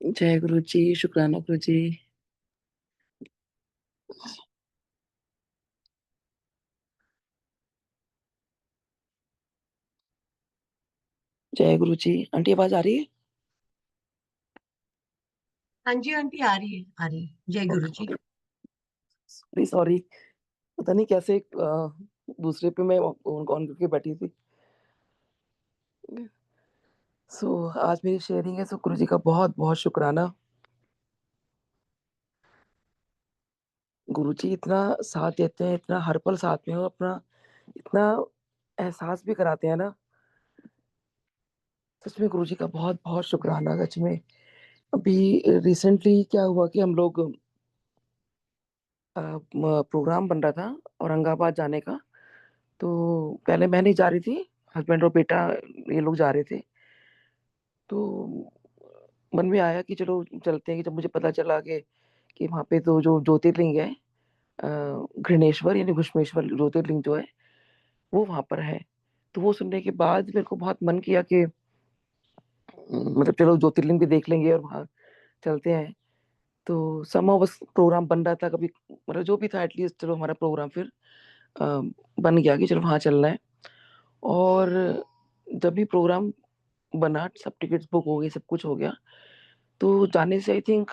जय गुरु जी। शुक्राना गुरु जी। जय गुरु जी। आंटी आवाज आ रही है? हाँ जी आंटी, आ रही है, आ रही है। जय गुरु जी। Sorry sorry. पता नहीं कैसे दूसरे पे मैं ऑन ऑन करके बैठी थी। सो आज मेरी शेयरिंग है, सो गुरु जी का बहुत बहुत शुक्राना। गुरु जी इतना साथ देते हैं, इतना हर पल साथ में हो, अपना इतना एहसास भी कराते हैं ना। सच में गुरु जी का बहुत बहुत शुक्राना सच में। अभी रिसेंटली क्या हुआ कि हम लोग प्रोग्राम बन रहा था औरंगाबाद जाने का। तो पहले मैं नहीं जा रही थी, हस्बैंड और बेटा ये लोग जा रहे थे। तो मन में आया कि चलो चलते हैं। कि जब मुझे पता चला कि वहाँ पे तो जो ज्योतिर्लिंग है, घृणेश्वर यानी घुश्मेश्वर ज्योतिर्लिंग जो है वो वहाँ पर है। तो वो सुनने के बाद मेरे को बहुत मन किया कि मतलब चलो ज्योतिर्लिंग भी देख लेंगे और वहाँ चलते हैं। तो समहाउ बस प्रोग्राम बन रहा था, कभी मतलब जो भी था एटलीस्ट चलो हमारा प्रोग्राम फिर अ, बन गया कि चलो वहाँ चलना है। और जब भी प्रोग्राम बना, सब टिकट्स बुक हो गई, सब कुछ हो गया। तो जाने से आई थिंक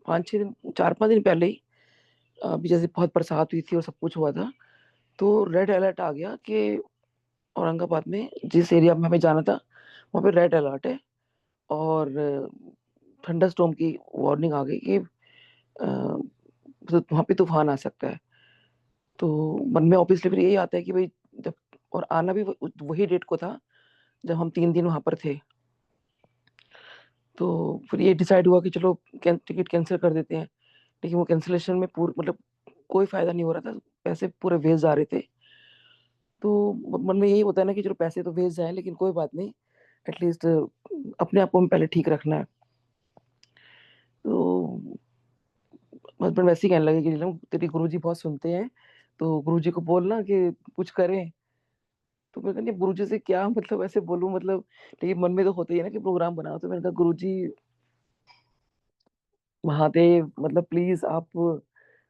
5-6 दिन, 4-5 दिन पहले ही अभी जैसे बहुत बरसात हुई थी और सब कुछ हुआ था, तो रेड अलर्ट आ गया कि औरंगाबाद में जिस एरिया में हमें जाना था वहाँ पे रेड अलर्ट है। और थंडर स्टॉर्म की वार्निंग आ गई कि वहाँ पे तूफान आ सकता है। तो मन में ऑब्वियसली फिर यही आता है कि भाई जब, और आना भी वही डेट को था जब हम 3 दिन वहां पर थे। तो फिर ये डिसाइड हुआ कि चलो टिकट कैंसिल कर देते हैं। लेकिन वो कैंसिलेशन में पूरा मतलब कोई फायदा नहीं हो रहा था, पैसे पूरे वेस्ट जा रहे थे। तो मन में यही होता है ना कि चलो पैसे तो वेस्ट जाए लेकिन कोई बात नहीं, एटलीस्ट अपने आप को हमें पहले ठीक रखना है। तो हस्बैंड वैसे ही कहने लगे कि नीलम तेरी गुरुजी बहुत सुनते हैं, तो गुरुजी को बोलना कि कुछ करें। तो मैं कहनी गुरुजी से क्या मतलब ऐसे बोलूं मतलब, लेकिन मन में तो होता ही है ना कि प्रोग्राम बनाओ। तो मैंने कहा गुरुजी महादेव मतलब प्लीज आप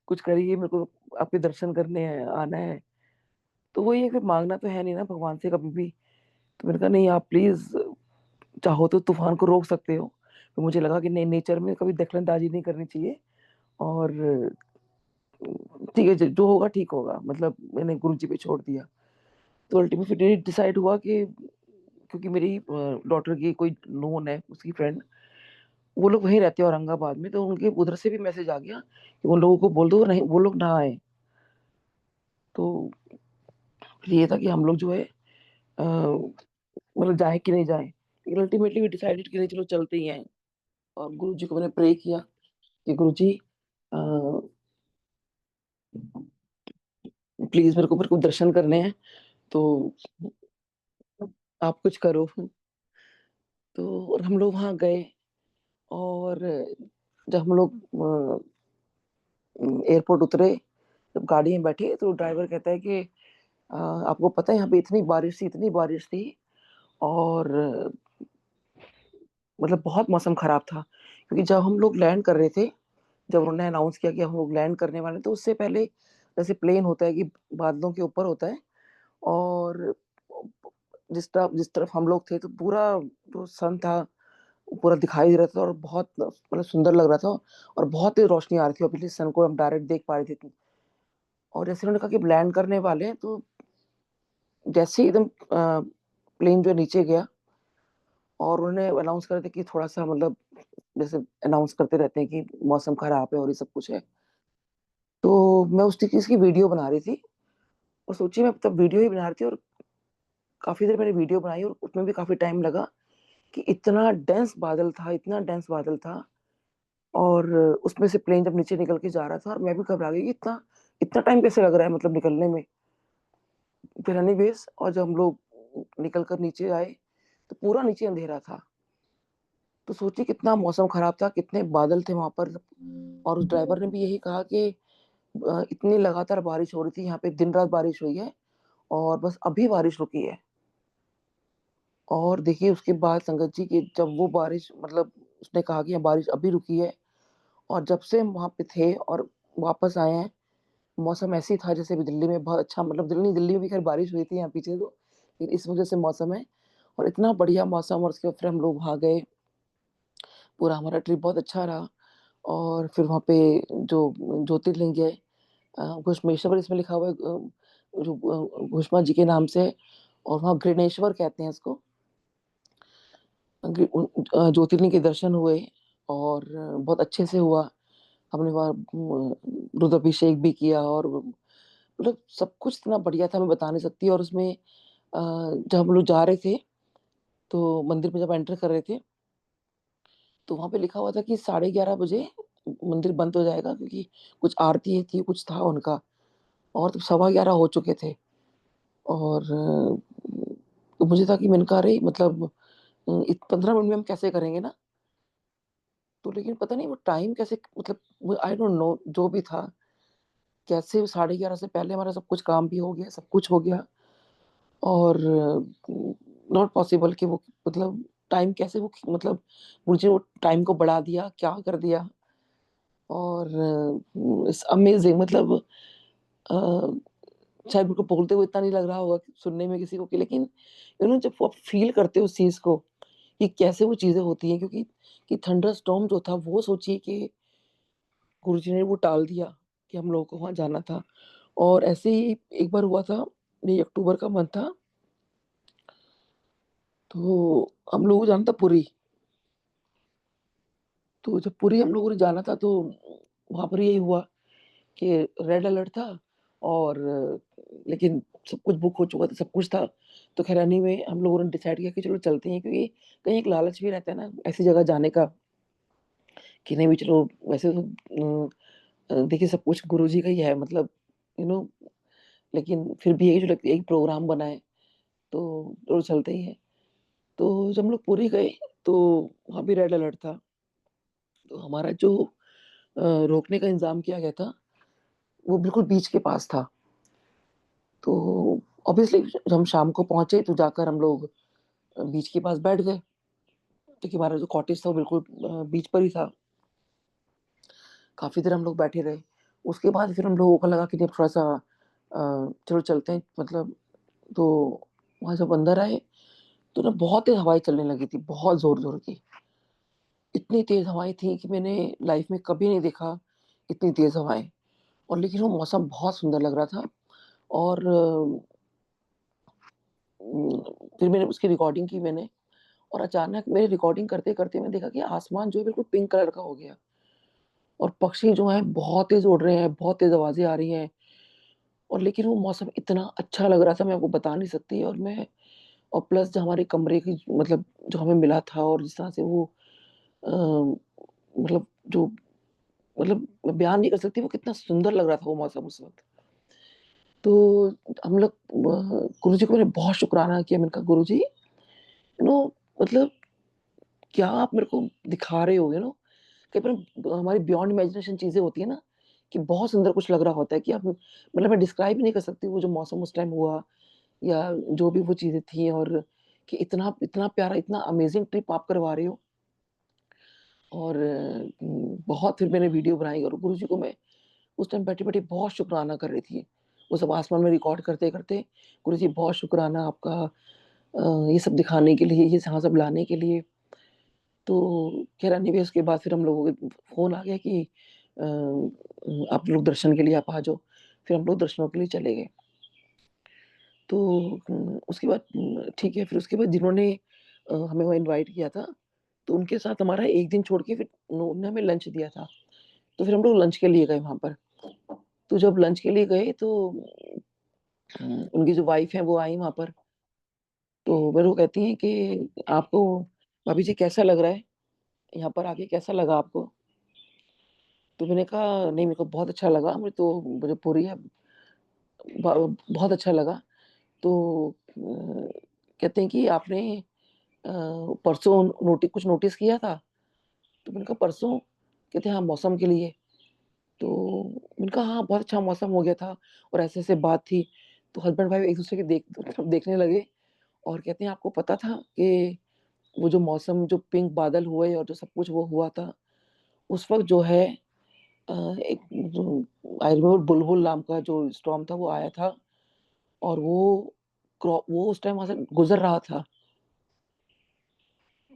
कुछ करिए, मेरे को आपके दर्शन करने हैं, आना है। तो वही है, फिर मांगना तो है नहीं ना भगवान से कभी भी। तो मैंने कहा नहीं आप प्लीज चाहो तो तूफान को रोक सकते हो। तो मुझे लगा कि नहीं, नेचर में कभी दखलंदाजी नहीं करनी चाहिए। और ठीक है, जो होगा ठीक होगा, मतलब मैंने गुरु जी पे छोड़ दिया। तो अल्टीमेटली डिसाइड हुआ कि क्योंकि मेरी डॉटर की कोई नोन है, उसकी फ्रेंड, वो लोग वहीं रहते हैं औरंगाबाद में, तो उनके उधर से भी मैसेज आ गया कि उन लोगों को बोल दो नहीं वो लोग ना आए। तो फिर ये था कि हम लोग जो है मतलब जाए कि नहीं जाए, लेकिन अल्टीमेटली वी डिसाइडेड कि नहीं चलो चलते ही हैं। और गुरु जी को मैंने प्रे किया कि गुरु जी प्लीज मेरे को दर्शन करने हैं, तो आप कुछ करो। तो और हम लोग वहां गए। और जब हम लोग एयरपोर्ट उतरे, जब गाड़ी में बैठे तो ड्राइवर कहता है कि आपको पता है यहाँ पे इतनी बारिश थी, इतनी बारिश थी। और मतलब बहुत मौसम खराब था, क्योंकि जब हम लोग लैंड कर रहे थे, जब उन्होंने अनाउंस किया कि हम लोग लैंड करने वाले हैं, तो उससे पहले जैसे प्लेन होता है कि बादलों के ऊपर होता है। और जिस तरफ हम लोग थे तो पूरा जो सन था वो पूरा दिखाई दे रहा था और बहुत मतलब सुंदर लग रहा था। और बहुत ही रोशनी आ रही थी, ऑब्वियसली सन को हम डायरेक्ट देख पा रहे थे। और जैसे उन्होंने कहा कि लैंड करने वाले हैं, तो जैसे ही एकदम प्लेन जो नीचे गया और उन्होंने अनाउंस कर दिया कि थोड़ा सा मतलब जैसे अनाउंस करते रहते हैं कि मौसम खराब है और ये सब कुछ है। तो मैं उस चीज की वीडियो बना रही थी और सोची मैं तब वीडियो ही बना रही थी। और काफी देर मैंने वीडियो बनाई और उसमें भी काफी टाइम लगा कि इतना डेंस बादल था, इतना डेंस बादल था। और उसमें से प्लेन जब नीचे निकल के जा रहा था और मैं भी घबरा गई कि इतना इतना टाइम कैसे लग रहा है मतलब निकलने में। फिर एनीवेज, और जब हम लोग निकल कर नीचे आए तो पूरा नीचे अंधेरा था। तो सोचिए कितना मौसम खराब था, कितने बादल थे वहां पर। और उस ड्राइवर ने भी यही कहा कि इतनी लगातार बारिश हो रही थी यहाँ पे, दिन रात बारिश हुई है और बस अभी बारिश रुकी है। और देखिए उसके बाद संगत जी की जब वो बारिश मतलब उसने कहा कि यहाँ बारिश अभी रुकी है, और जब से हम वहाँ पे थे और वापस आए हैं, मौसम ऐसे ही था जैसे अभी दिल्ली में बहुत अच्छा, मतलब दिल्ली में भी खैर बारिश हुई थी यहाँ पीछे तो, लेकिन इस वजह से मौसम है, और इतना बढ़िया मौसम, और उसके बाद फिर हम लोग वहाँ गए, पूरा हमारा ट्रिप बहुत अच्छा रहा। और फिर वहाँ पे जो ज्योतिर्लिंग है, घुश्मेश्वर इसमें लिखा हुआ है, जो घुश्मा जी के नाम से है, और वहाँ घृणेश्वर कहते हैं इसको। ज्योतिर्लिंग के दर्शन हुए, और बहुत अच्छे से हुआ। हमने वहाँ रुद्राभिषेक भी किया, और मतलब सब कुछ इतना बढ़िया था, मैं बता नहीं सकती। और उसमें जब हम लोग जा रहे थे, तो मंदिर में जब एंटर कर रहे थे, तो वहाँ पे लिखा हुआ था कि 11:30 बजे मंदिर बंद हो जाएगा, क्योंकि कुछ आरती थी, कुछ था उनका, और तो 11:15 हो चुके थे। और तो मुझे था कि मैंने कहा अरे मतलब 15 मिनट में हम कैसे करेंगे ना। तो लेकिन पता नहीं वो टाइम कैसे, मतलब आई डोंट नो जो भी था, कैसे 11:30 से पहले हमारा सब कुछ काम भी हो गया, सब कुछ हो गया। और नॉट पॉसिबल कि वो, मतलब टाइम कैसे वो, मतलब मुझे वो टाइम को बढ़ा दिया, क्या कर दिया। और अमेजिंग, मतलब शायद मेरे को बोलते हुए इतना नहीं लग रहा होगा सुनने में किसी को कि, लेकिन जब आप फील करते हो उस चीज को कि कैसे वो चीजें होती हैं, क्योंकि कि थंडर स्टॉर्म जो था, वो सोचिए कि गुरुजी ने वो टाल दिया कि हम लोगों को वहां जाना था। और ऐसे ही एक बार हुआ था, ये अक्टूबर का मंथ था, तो हम लोगों को जाना था पुरी। तो जब पुरी हम लोगों ने जाना था, तो वहां पर यही हुआ कि रेड अलर्ट था, और लेकिन सब कुछ बुक हो चुका था, सब कुछ था। तो खैर में हम लोगों ने डिसाइड किया कि चलो चलते हैं, क्योंकि कहीं एक लालच भी रहता है ना ऐसी जगह जाने का, कि नहीं भी चलो, वैसे तो देखिए सब कुछ गुरुजी का ही है, मतलब यू नो लेकिन फिर भी एक जो एक प्रोग्राम बना है, तो चलो चलते ही है। तो जब हम लोग पुरी गए, तो वहाँ भी रेड अलर्ट था। तो हमारा जो रोकने का इंतजाम किया गया था, वो बिल्कुल बीच के पास था। तो ऑब्वियसली जब हम शाम को पहुंचे, तो जाकर हम लोग बीच के पास बैठ गए, क्योंकि हमारा जो कॉटेज था वो बिल्कुल बीच पर ही था। काफी देर हम लोग बैठे रहे। उसके बाद फिर हम लोगों को लगा कि नहीं, अब थोड़ा सा चलो चलते हैं, मतलब। तो वहां जब अंदर आए, तो ना बहुत तेज हवाएं चलने लगी थी, बहुत जोर जोर की। इतनी तेज हवाएं थी कि मैंने लाइफ में कभी नहीं देखा इतनी तेज हवाएं। और लेकिन वो मौसम बहुत सुंदर लग रहा था। और फिर मैंने उसकी रिकॉर्डिंग की मैंने। और अचानक मेरे रिकॉर्डिंग करते करते मैंने देखा कि आसमान जो है बिल्कुल पिंक कलर का हो गया, और पक्षी जो है बहुत तेज उड़ रहे हैं, बहुत तेज आवाजें आ रही हैं। और लेकिन वो मौसम इतना अच्छा लग रहा था, मैं आपको बता नहीं सकती। और प्लस जो हमारे कमरे की, मतलब जो हमें मिला था, और जिस तरह से वो अ, मतलब जो, मतलब मैं बयान नहीं कर सकती वो कितना सुंदर लग रहा था वो मौसम उस वक्त। तो हम लोग गुरु जी को मैंने बहुत शुक्राना किया। मैंने कहा गुरु जी, मतलब क्या आप मेरे को दिखा रहे हो, कई बार हमारी बियॉन्ड इमेजिनेशन चीजें होती है ना, कि बहुत सुंदर कुछ लग रहा होता है, कि आप, मतलब मैं डिस्क्राइब ही नहीं कर सकती वो जो मौसम उस टाइम हुआ, या जो भी वो चीजें थी। और कि इतना इतना प्यारा, इतना अमेजिंग ट्रिप आप करवा रहे हो। और बहुत फिर मैंने वीडियो बनाई, और गुरु जी को मैं उस टाइम बैठी बैठी बहुत शुक्राना कर रही थी। वो सब आसमान में रिकॉर्ड करते करते, गुरु जी बहुत शुक्राना आपका, ये सब दिखाने के लिए, ये यहाँ सब लाने के लिए। तो खैर एनीवे उसके बाद फिर हम लोगों के फ़ोन आ गया कि आप लोग दर्शन के लिए आप आ जाओ। फिर हम लोग दर्शनों के लिए चले गए। तो उसके बाद ठीक है, फिर उसके बाद जिन्होंने हमें वहाँ इनवाइट किया था, तो उनके साथ हमारा 1 दिन छोड़ के फिर उन्होंने हमें लंच दिया था। तो फिर हम लोग लंच के लिए गए वहाँ पर। तो जब लंच के लिए गए, तो उनकी जो वाइफ़ है वो आई वहाँ पर। तो फिर वो कहती हैं कि आपको, भाभी जी कैसा लग रहा है? यहाँ पर आके कैसा लगा आपको? तो मैंने कहा नहीं, मेरे को बहुत अच्छा लगा, मुझे पूरी है, बहुत अच्छा लगा। तो कहते हैं कि आपने परसों कुछ नोटिस किया था? तो मैंने कहा परसों? कहते हैं हाँ, मौसम के लिए। तो मैंने कहा हाँ, बहुत अच्छा मौसम हो गया था, और ऐसे ऐसे बात थी। तो हस्बैंड वाइफ एक दूसरे के देखने लगे, और कहते हैं आपको पता था कि वो जो मौसम, जो पिंक बादल हुए और जो सब कुछ वो हुआ था, उस वक़्त जो है एक जो आई रिमेंबर बुलबुल नाम का जो स्टॉर्म था वो आया था और वो उस टाइम वहाँ से गुज़र रहा था।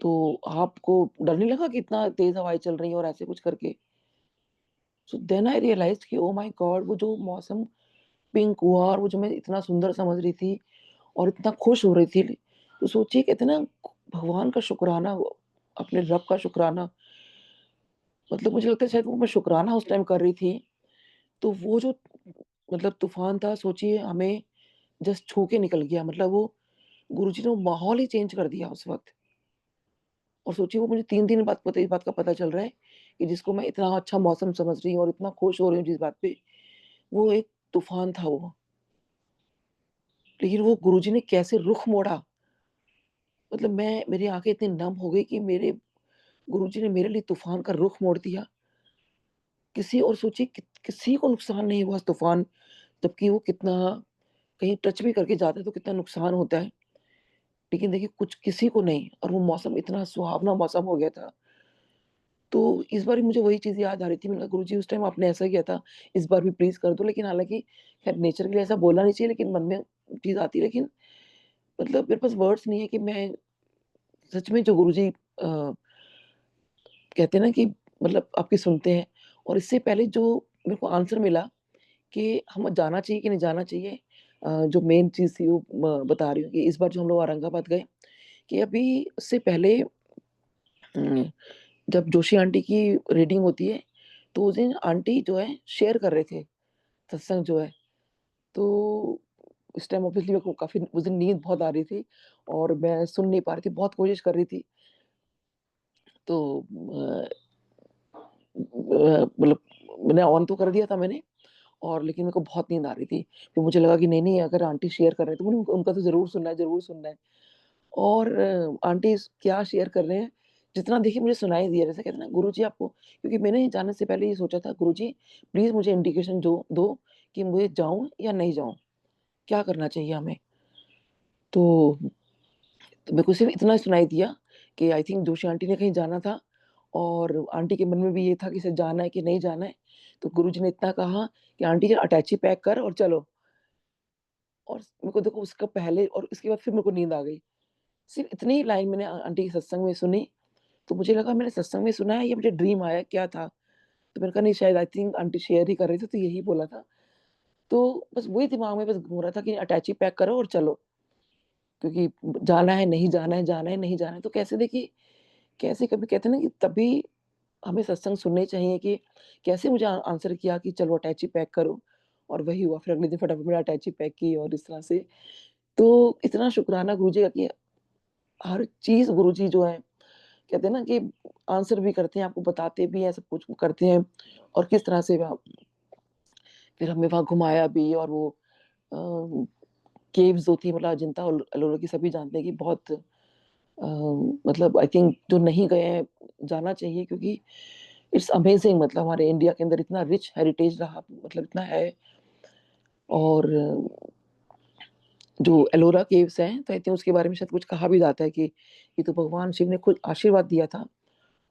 तो आपको डर नहीं लगा कि इतना तेज़ हवाएँ चल रही हैं और ऐसे कुछ करके? सो देन आई रियलाइज़्ड कि ओह माय गॉड! वो जो मौसम पिंक हुआ और वो जो मैं इतना सुंदर समझ रही थी और इतना खुश हो रही थी, तो सोचिए कहते हैं ना भगवान का शुकराना, अपने रब का शुकराना, मतलब मुझे लगता है शायद वो मैं शुकराना उस टाइम कर रही थी। तो वो जो मतलब तूफ़ान था, सोचिए हमें जस्ट छू के निकल गया, मतलब वो गुरुजी ने वो माहौल ही चेंज कर दिया उस वक़्त। और सोचिए वो मुझे 3 दिन बाद इस बात का पता चल रहा है कि जिसको मैं इतना अच्छा मौसम समझ रही हूँ और इतना खुश हो रही हूँ जिस बात पे, वो एक तूफ़ान था वो। लेकिन वो गुरुजी ने कैसे रुख मोड़ा, मतलब मेरी आँखें इतनी नम हो गई कि मेरे गुरुजी ने मेरे लिए तूफ़ान का रुख मोड़ दिया। किसी और सोचिए किसी को नुकसान नहीं हुआ, तूफ़ान जबकि वो कितना कहीं टच भी करके जाता है तो कितना नुकसान होता है। लेकिन देखिए कुछ किसी को नहीं, और वो मौसम इतना सुहावना मौसम हो गया था। तो इस बार भी मुझे वही चीज़ याद आ रही थी, मैंने कहा गुरुजी उस टाइम आपने ऐसा किया था, इस बार भी प्लीज़ कर दो। लेकिन हालाँकि खैर नेचर के लिए ऐसा बोलना नहीं चाहिए, लेकिन मन में चीज़ आती है। लेकिन मतलब मेरे पास वर्ड्स नहीं है कि मैं सच में जो गुरुजी कहते हैं ना कि मतलब आपकी सुनते हैं। और इससे पहले जो मेरे को आंसर मिला कि हमें जाना चाहिए कि नहीं जाना चाहिए, जो मेन चीज़ थी वो बता रही हूँ कि इस बार जो हम लोग औरंगाबाद गए, कि अभी उससे पहले जब जोशी आंटी की रीडिंग होती है, तो उस दिन आंटी जो है शेयर कर रहे थे सत्संग जो है। तो उस टाइम ऑब्वियसली मेरे को काफ़ी उस दिन नींद बहुत आ रही थी और मैं सुन नहीं पा रही थी, बहुत कोशिश कर रही थी। तो मतलब मैंने ऑन तो कर दिया था मैंने, और लेकिन मेरे को बहुत नींद आ रही थी। फिर मुझे लगा कि नहीं-नहीं अगर आंटी शेयर कर रहे हैं तो मुझे उनका तो ज़रूर सुनना है, ज़रूर सुनना है। और आंटी क्या शेयर कर रहे हैं, जितना देखिए मुझे सुनाई दिया। जैसे कहते हैं ना गुरुजी आपको, क्योंकि मैंने जाने से पहले ये सोचा था गुरुजी प्लीज़ मुझे इंडिकेशन जो दो कि मुझे जाऊँ या नहीं जाऊँ, क्या करना चाहिए हमें? तो मेरे को सिर्फ़ इतना सुनाई दिया कि आई थिंक जोशी आंटी ने कहीं जाना था और आंटी के मन में भी ये था कि इसे जाना है कि नहीं जाना है। तो गुरुजी ने इतना कहा कि आंटी जी अटैची पैक कर और चलो। और मेरे को देखो उसका पहले और उसके बाद फिर मेरे को नींद आ गई। सिर्फ़ इतनी ही लाइन मैंने आंटी के सत्संग में सुनी, तो मुझे लगा मैंने सत्संग में सुना है या मुझे ड्रीम आया, क्या था? तो मैंने कहा नहीं शायद आई थिंक आंटी शेयर ही कर रही थी तो यही बोला था। तो बस वही दिमाग में बस घूम रहा था कि अटैची पैक करो और चलो, क्योंकि जाना है, नहीं जाना है, जाना है, नहीं जाना है। तो कैसे देखिए, कैसे कभी कहते हैं ना कि तभी हमें सत्संग सुनने चाहिए कि कैसे मुझे आंसर किया कि चलो अटैची पैक करो, और वही हुआ। फिर अगले दिन फटाफट मैंने अटैची पैक की और इस तरह से। तो इतना शुकराना गुरुजी का कि हर चीज़ गुरुजी जो है कहते हैं ना कि आंसर भी करते हैं, आपको बताते भी हैं, सब कुछ करते हैं। और किस तरह से फिर हमें वहाँ घुमाया भी। और वो अ, केव्स होती हैं, मतलब अजंता और एलोरा की सभी जानते हैं कि बहुत मतलब आई थिंक जो नहीं गए हैं जाना चाहिए, क्योंकि इट्स अमेजिंग। मतलब हमारे इंडिया के अंदर इतना रिच हेरिटेज रहा, मतलब इतना है। और जो एलोरा केव्स हैं तो आई थिंक उसके बारे में शायद कुछ कहा भी जाता है कि ये तो भगवान शिव ने खुद आशीर्वाद दिया था।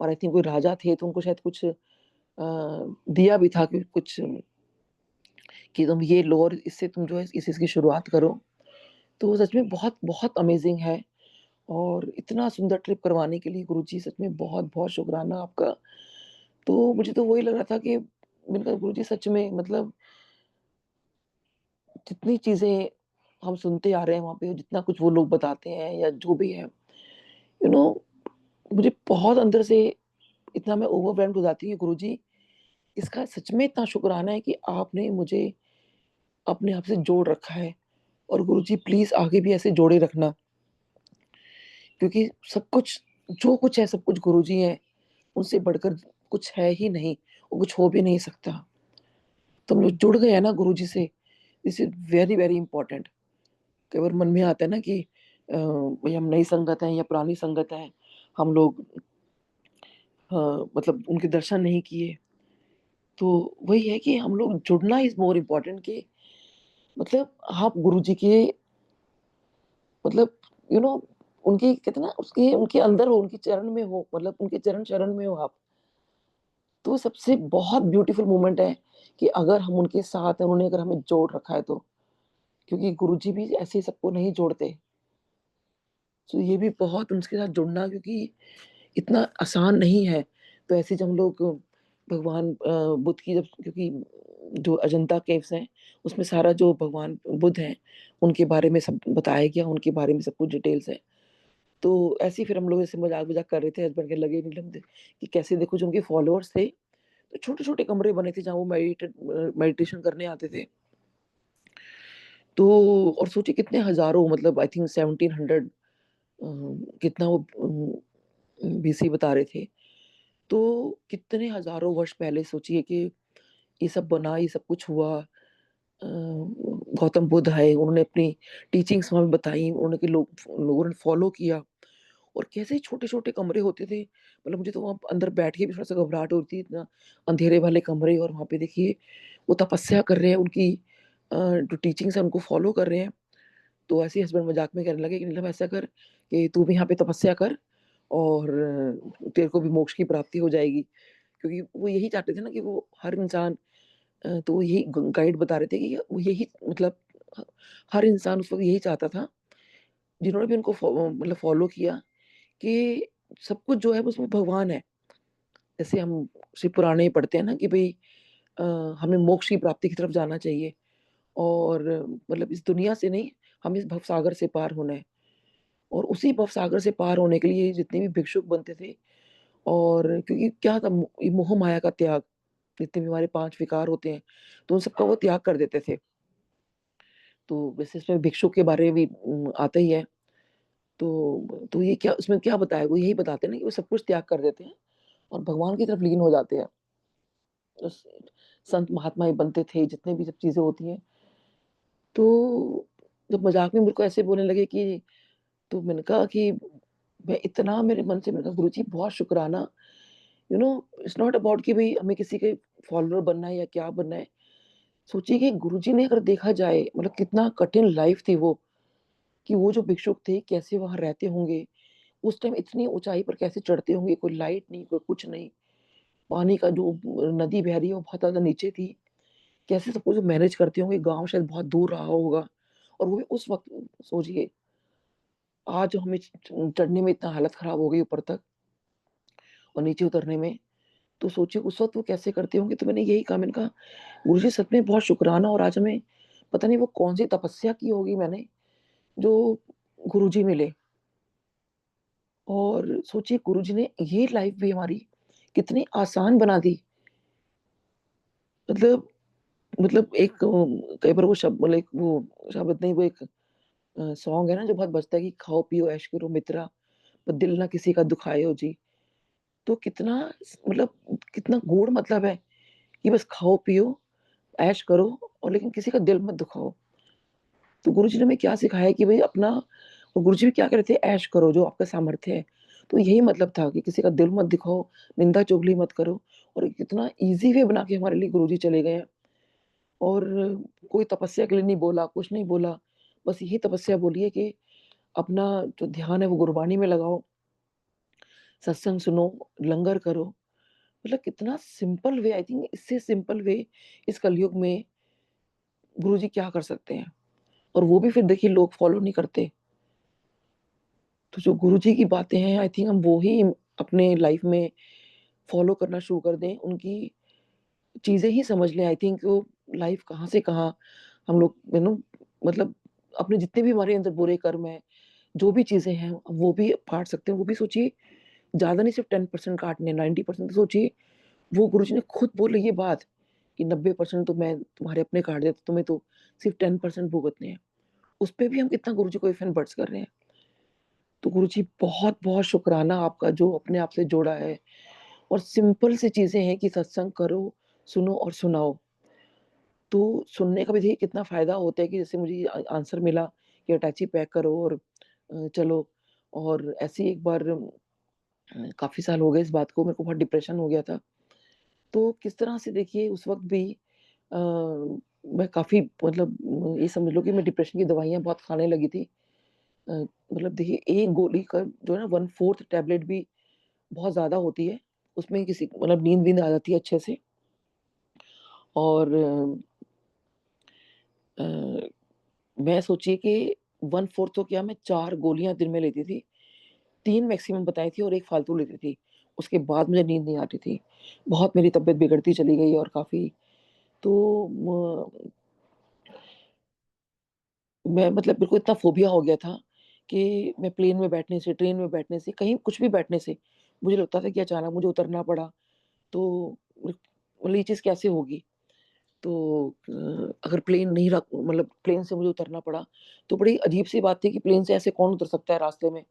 और आई थिंक कोई राजा थे तो उनको शायद कुछ दिया भी था कि कुछ कि तुम ये लो और इससे तुम जो है इस चीज़ की शुरुआत करो। तो वो सच में बहुत बहुत अमेजिंग है। और इतना सुंदर ट्रिप करवाने के लिए गुरुजी सच में बहुत-बहुत शुकराना आपका। तो मुझे तो वही लग रहा था कि मैंने कहा गुरुजी सच में मतलब जितनी चीज़ें हम सुनते आ रहे हैं वहाँ पे, जितना कुछ वो लोग बताते हैं या जो भी है, यू नो मुझे बहुत अंदर से इतना मैं ओवरवेल्म्ड हो जाती हूँ गुरुजी, इसका सच में इतना शुकराना है कि आपने मुझे अपने आप से जोड़ रखा है। और गुरुजी प्लीज़ आगे भी ऐसे जोड़े रखना, क्योंकि सब कुछ जो कुछ है सब कुछ गुरुजी हैं, उनसे बढ़कर कुछ है ही नहीं और कुछ हो भी नहीं सकता। तो हम लोग जुड़ गए हैं ना गुरुजी से, this is very, very important. कई बार मन में आता है ना कि भई हम नई संगत हैं या पुरानी संगत हैं, हम लोग मतलब उनके दर्शन नहीं किए। तो वही है कि हम लोग जुड़ना इज़ मोर इम्पोर्टेंट कि मतलब आप गुरुजी के मतलब यू नो उनकी कहते हैं ना उसके उनके अंदर हो, उनके चरण में हो, मतलब उनके चरण शरण में हो आप। तो सबसे बहुत ब्यूटीफुल मोमेंट है कि अगर हम उनके साथ हैं, उन्होंने अगर हमें जोड़ रखा है तो। क्योंकि गुरुजी भी ऐसे ही सबको नहीं जोड़ते। तो ये भी बहुत उनके साथ जुड़ना क्योंकि इतना आसान नहीं है। तो ऐसे जब हम लोग भगवान बुद्ध की जब क्योंकि जो अजंता केव्स हैं, उसमें सारा जो भगवान बुद्ध हैं, उनके बारे में सब बताया गया, उनके बारे में सब कुछ डिटेल्स है। तो ऐसे ही फिर हम लोग ऐसे मज़ाक-वज़ाक कर रहे थे, हस्बैंड कहने लगे नीलम कि कैसे देखो जो उनके फॉलोअर्स थे, तो छोटे-छोटे कमरे बने थे जहाँ वो मेडिटेशन करने आते थे। तो और सोचिए कितने हज़ारों मतलब आई थिंक 1700 कितना वो बीसी बता रहे थे। तो कितने हज़ारों वर्ष पहले सोचिए कि ये सब बना, ये सब कुछ हुआ। गौतम बुद्ध आए, उन्होंने अपनी टीचिंग्स हमें बताई, उन्होंने के लोगों ने फॉलो किया और कैसे छोटे-छोटे कमरे होते थे। मतलब मुझे तो वहाँ अंदर बैठ के भी थोड़ा-सा घबराहट होती थी, इतना अंधेरे वाले कमरे और वहाँ पे देखिए वो तपस्या कर रहे हैं, उनकी जो टीचिंग्स है उनको फॉलो कर रहे हैं। तो ऐसे ही हस्बैंड मज़ाक में कहने लगे कि नीलम ऐसा कर कि तू भी यहाँ पे तपस्या कर और तेरे को भी मोक्ष की प्राप्ति हो जाएगी। क्योंकि वो यही चाहते थे ना कि वो हर इंसान तो वो यही ग गाइड बता रहे थे कि वो यही मतलब ह हर इंसान उस वक़्त यही चाहता था, जिन्होंने भी उनको मतलब फ़ॉलो किया कि सब कुछ जो है उसमें भगवान है। जैसे हम शिव पुराण में पढ़ते हैं ना कि भई अ, हमें मोक्ष की प्राप्ति की तरफ जाना चाहिए और मतलब इस दुनिया से नहीं, हमें इस भवसागर से पार होना है। और उसी भवसागर से पार होने के लिए जितने भी भिक्षुक बनते थे और क्योंकि क्या था ये मोह माया का त्याग, जितने भी हमारे 5 विकार होते हैं, तो उन सबका वो त्याग कर देते थे। तो वैसे इसमें भिक्षुक के बारे में भी आता ही है। तो ये क्या उसमें क्या बताया? वो यही बताते हैं ना कि वो सब कुछ त्याग कर देते हैं और भगवान की तरफ लीन हो जाते हैं। तो संत महात्मा ही बनते थे, जितने भी सब चीज़ें होती हैं। तो जब मज़ाक में मेरे को ऐसे बोलने लगे कि तो मैंने कहा कि मैं इतना मेरे मन से मैंने कहा गुरुजी बहुत शुकराना, you know it's not about कि भई हमें किसी के फॉलोवर बनना है या क्या बनना है। सोचिए कि गुरुजी ने अगर देखा जाए मतलब कितना कठिन लाइफ़ थी वो, कि वो जो भिक्षुक थे कैसे वहाँ रहते होंगे, उस टाइम इतनी ऊँचाई पर कैसे चढ़ते होंगे, कोई लाइट नहीं, कोई कुछ नहीं। पानी का जो नदी बह रही है वो बहुत ज़्यादा नीचे थी। कैसे सब कुछ मैनेज करते होंगे, गाँव शायद बहुत दूर रहा होगा और वो भी उस वक़्त सोचिए, आज हमें चढ़ने में इतना हालत ख़राब हो गई ऊपर तक और नीचे उतरने में। तो सोचिए उस वक़्त वो कैसे करते होंगे, तो मैंने यही कहा मैंने कहा, "गुरुजी सच में बहुत शुकराना और आज हमें पता नहीं वो कौन-सी तपस्या की होगी मैंने, जो गुरुजी मिले।" और सोचिए गुरुजी ने ये लाइफ़ भी हमारी कितनी आसान बना दी। मतलब मतलब एक कई बार वो शब्द मतलब एक वो शब्द नहीं वो एक सॉन्ग है ना जो बहुत बजता है कि खाओ पियो ऐश करो मित्रा, पर दिल ना किसी का दुखाए हो जी। तो कितना मतलब कितना गूढ़ मतलब है कि बस खाओ पियो, ऐश करो और लेकिन किसी का दिल मत दुखाओ। तो गुरुजी ने हमें क्या सिखाया कि भई अपना और गुरुजी भी क्या कह रहे थे ऐश करो जो आपका सामर्थ्य है। तो यही मतलब था कि किसी का दिल मत दिखाओ, निंदा-चुगली मत करो और कितना ईज़ी वे बना के हमारे लिए गुरुजी चले गए हैं। और कोई तपस्या के लिए नहीं बोला, कुछ नहीं बोला। बस यही तपस्या बोली है कि अपना जो ध्यान है वो गुरबानी में लगाओ, सत्संग सुनो, लंगर करो। मतलब कितना सिंपल वे आई थिंक इससे सिंपल वे इस कलयुग में गुरुजी क्या कर सकते हैं? और वो भी फिर देखिए लोग फॉलो नहीं करते। तो जो गुरुजी की बातें हैं आई थिंक हम वो ही अपने लाइफ में फॉलो करना शुरू कर दें, उनकी चीज़ें ही समझ लें आई थिंक वो लाइफ कहाँ से कहाँ हम लोग मतलब अपने जितने भी हमारे अंदर बुरे कर्म हैं, जो भी चीज़ें हैं, वो भी काट सकते हैं। वो भी सोचिए ज़्यादा नहीं सिर्फ 10% काटने हैं, 90% तो सोचिए वो गुरुजी ने खुद बोली ये बात कि 90% तो मैं तुम्हारे अपने काट देता, तुम्हें तो सिर्फ 10% भुगतने हैं। उस पे भी हम कितना गुरुजी को इफ़ एंड बट्स कर रहे हैं। तो गुरुजी बहुत-बहुत शुकराना आपका जो अपने आप से जोड़ा है और सिंपल सी चीज़ें हैं कि सत्संग करो, सुनो और सुनाओ। तो सुनने का भी देखिए कितना फ़ायदा होता है कि जैसे मुझे ये आंसर मिला कि अटैची पैक करो और चलो और ऐसे ही एक बार काफ़ी साल हो गए इस बात को, मेरे को बहुत डिप्रेशन हो गया था। तो किस तरह से देखिए उस वक़्त भी मैं काफ़ी मतलब ये समझ लो कि मैं डिप्रेशन की दवाइयाँ बहुत खाने लगी थी। मतलब देखिए, एक गोली का जो है ना 1/4 टैबलेट भी बहुत ज़्यादा होती है। उसमें किसी मतलब नींद-वींद आ जाती है अच्छे से। और अ, मैं सोचिए कि 1/4 तो क्या, मैं 4 गोलियाँ दिन में लेती थी। 3 मैक्सिमम बताई थी और 1 फालतू लेती थी। उसके बाद मुझे नींद नहीं आती थी। बहुत मेरी तबीयत बिगड़ती चली गई और काफ़ी। तो म मैं मतलब मेरे को इतना फ़ोबिया हो गया था कि मैं प्लेन में बैठने से, ट्रेन में बैठने से, कहीं कुछ भी बैठने से, मुझे लगता था कि अचानक मुझे उतरना पड़ा, तो मतलब ये चीज़ कैसे होगी? तो अगर प्लेन नहीं रक मतलब प्लेन से मुझे उतरना पड़ा, तो बड़ी अजीब-सी बात थी कि प्लेन से ऐसे कौन उतर सकता है रास्ते में?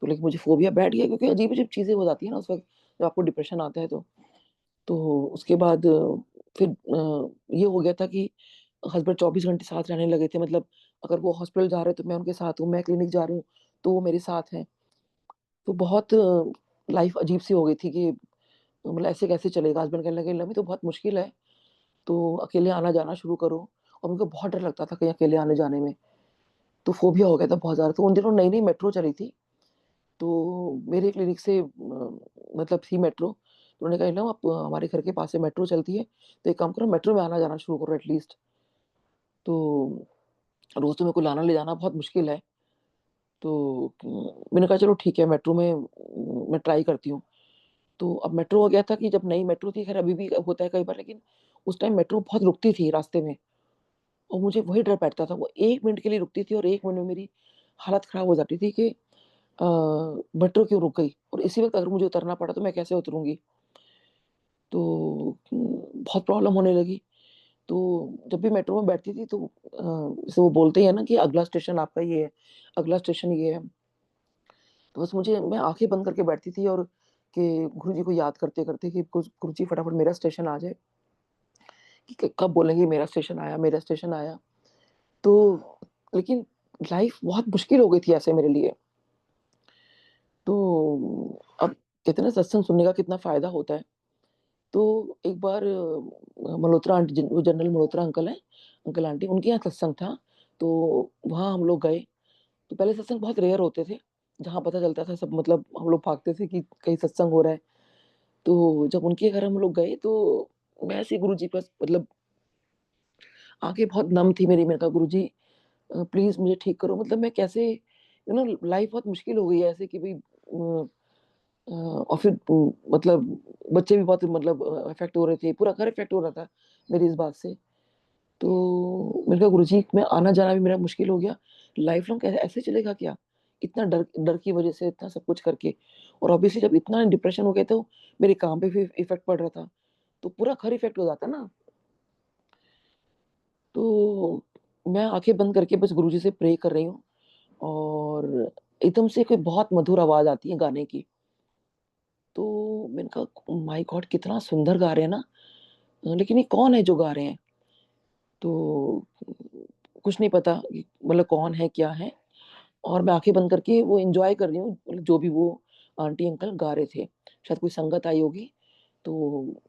तो लेकिन मुझे फ़ोबिया बैठ गया, क्योंकि अजीब-अजीब चीज़ें हो जाती हैं ना उस वक़्त, जब आपको डिप्रेशन आता है तो। तो उसके बाद फिर ये हो गया था कि हस्बैंड 24 घंटे साथ रहने लगे थे, मतलब अगर वो हॉस्पिटल जा रहे हैं तो मैं उनके साथ हूँ, मैं क्लिनिक जा रही हूँ तो वो मेरे साथ हैं। तो बहुत लाइफ़ अजीब-सी हो गई थी कि मतलब ऐसे कैसे चलेगा? हस्बैंड कहने लगे, "लवी तो बहुत मुश्किल है, तो अकेले आना-जाना शुरू करो।" और मुझे बहुत डर लगता था कहीं अकेले आने-जाने में, तो फ़ोबिया हो गया था बहुत ज़्यादा। तो उन दिनों नई-नई मेट्रो चली थी, तो मेरे क्लिनिक से मतलब थी मेट्रो, तो उन्होंने कहा, "ना आप हमारे घर के पास से मेट्रो चलती है, तो एक काम करो मेट्रो में आना-जाना शुरू करो एटलीस्ट।" तो रोज़ तो मेरे को लाना-ले जाना बहुत मुश्किल है, तो मैंने कहा चलो ठीक है मेट्रो में मैं ट्राई करती हूँ। तो अब मेट्रो हो गया था कि जब नई मेट्रो थी, ख़ैर अभी भी होता है कई बार, लेकिन उस टाइम मेट्रो बहुत रुकती थी रास्ते में और मुझे वही डर बैठता था। वो 1 मिनट के लिए रुकती थी और 1 मिनट में मेरी हालत ख़राब हो जाती थी कि मेट्रो क्यों रुक गई? और इसी वक़्त अगर मुझे उतरना पड़ा तो मैं कैसे उतरूँगी? तो बहुत प्रॉब्लम होने लगी। तो जब भी मेट्रो में बैठती थी तो जैसे वो बोलते ही हैं ना कि अगला स्टेशन आपका ये है, अगला स्टेशन ये है। तो बस मुझे मैं आँखें बंद करके बैठती थी और कि गुरुजी को याद करते-करते कि गुरुजी फटाफट मेरा स्टेशन आ जाए, कि कब बोलेंगे मेरा स्टेशन आया। तो लेकिन लाइफ़ बहुत मुश्किल हो गई थी ऐसे मेरे लिए। तो अब कहते हैं ना सत्संग सुनने का कितना फ़ायदा होता है। तो एक बार मल्होत्रा आंटी जिन वो जनरल मल्होत्रा अंकल हैं, अंकल आंटी उनके यहाँ सत्संग था, तो वहाँ हम लोग गए। तो पहले सत्संग बहुत रेयर होते थे, जहाँ पता चलता था सब मतलब हम लोग भागते थे कि कहीं सत्संग हो रहा है। तो जब उनके घर हम लोग गए तो मैं ऐसे ही गुरुजी के पास मतलब आँखें बहुत नम थी मेरी, मैंने कहा गुरुजी प्लीज़ मुझे ठीक करो, मतलब मैं कैसे लाइफ़ बहुत मुश्किल हो गई है ऐसे कि भई और फिर मतलब बच्चे भी बहुत मतलब इफ़ेक्ट हो रहे थे, पूरा घर इफ़ेक्ट हो रहा था मेरी इस बात से। तो मैंने कहा गुरुजी मैं आना-जाना भी मेरा मुश्किल हो गया, लाइफ़ लॉन्ग ऐसे ऐसे चलेगा क्या? इतना डर डर की वज़ह से इतना सब कुछ करके, और ऑब्वियसली जब इतना डिप्रेशन हो गया तो मेरे काम पे भी इफ़ेक्ट पड़ रहा था, तो पूरा घर इफ़ेक्ट हो जाता ना। तो मैं आँखें बंद करके बस गुरुजी से प्रे कर रही हूँ और एकदम से कोई बहुत मधुर आवाज़ आती है गाने की। तो मैंने कहा माय गॉड कितना सुंदर गा रहे हैं ना, लेकिन ये कौन है जो गा रहे हैं? तो कुछ नहीं पता कि मतलब कौन है, क्या है? और मैं आँखें बंद करके वो एन्जॉय कर रही हूँ, मतलब जो भी वो आंटी अंकल गा रहे थे। शायद कोई संगत आई होगी, तो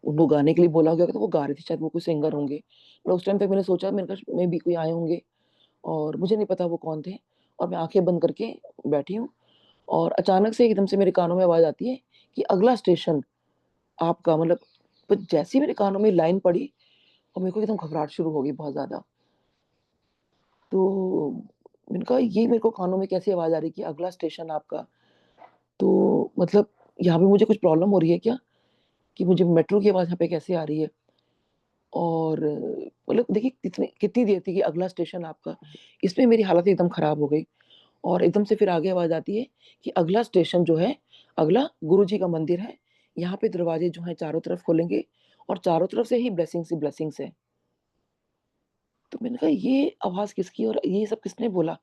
उनको गाने के लिए बोला गया होगा तो वो गा रहे थे, शायद वो कोई सिंगर होंगे। पर उस टाइम पे मैंने सोचा, मैंने कहा मेबी कोई आए होंगे और मुझे नहीं पता वो कौन थे, और मैं आँखें बंद करके बैठी हूँ और अचानक से एकदम से मेरे कानों में आवाज़ आती है कि अगला स्टेशन आपका, मतलब तो जैसे ही मेरे कानों में लाइन पड़ी और मेरे को एकदम घबराहट शुरू हो गई बहुत ज़्यादा। तो मैंने कहा ये मेरे को कानों में कैसे आवाज़ आ रही है कि अगला स्टेशन आपका? तो मतलब यहाँ पे मुझे कुछ प्रॉब्लम हो रही है क्या? कि मुझे मेट्रो की आवाज़ यहाँ पे कैसे आ रही है? और मतलब देखिए कितनी कितनी देर थी कि अगला स्टेशन आपका, इसमें मेरी हालत एकदम ख़राब हो गई और एकदम से फिर आगे आवाज़ आती है कि अगला स्टेशन जो है, अगला गुरुजी का मंदिर है, यहाँ पे दरवाज़े जो हैं चारों तरफ खुलेंगे और चारों तरफ से ही ब्लेसिंग्स ही ब्लेसिंग्स हैं। तो मैंने कहा ये आवाज़ किसकी और ये सब किसने बोला?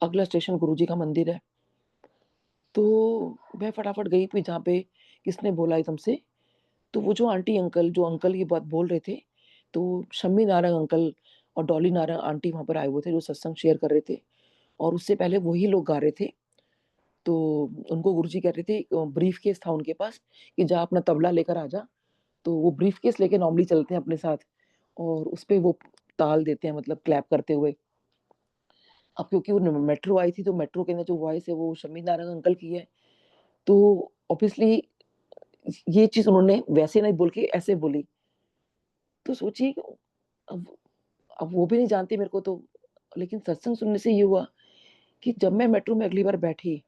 अगला स्टेशन गुरुजी का मंदिर है। तो मैं फटाफट गई फिर जहाँ पे किसने बोला एकदम से, तो वो जो आंटी अंकल जो अंकल ये बात बोल रहे थे, तो शम्मी नारंग अंकल और डॉली नारंग आंटी वहाँ पर आए हुए थे जो सत्संग शेयर कर रहे थे और उससे पहले वही लोग गा रहे थे। तो उनको गुरुजी कह रहे थे ब्रीफ़केस था उनके पास कि जा अपना तबला लेकर आ जा। तो वो ब्रीफ़केस लेके नॉर्मली चलते हैं अपने साथ और उसपे वो ताल देते हैं मतलब क्लैप करते हुए। अब क्योंकि वो मेट्रो आई थी, तो मेट्रो के अंदर जो वॉइस है वो शम्मी नारंग अंकल की है, तो ऑब्वियसली ये चीज़ उन्होंने वैसे नहीं बोल के ऐसे बोली। तो सोचिए कि अब अब वो भी नहीं जानती मेरे को तो, लेकिन सत्संग सुनने से ये हुआ कि जब मैं मेट्रो में अगली बार बैठी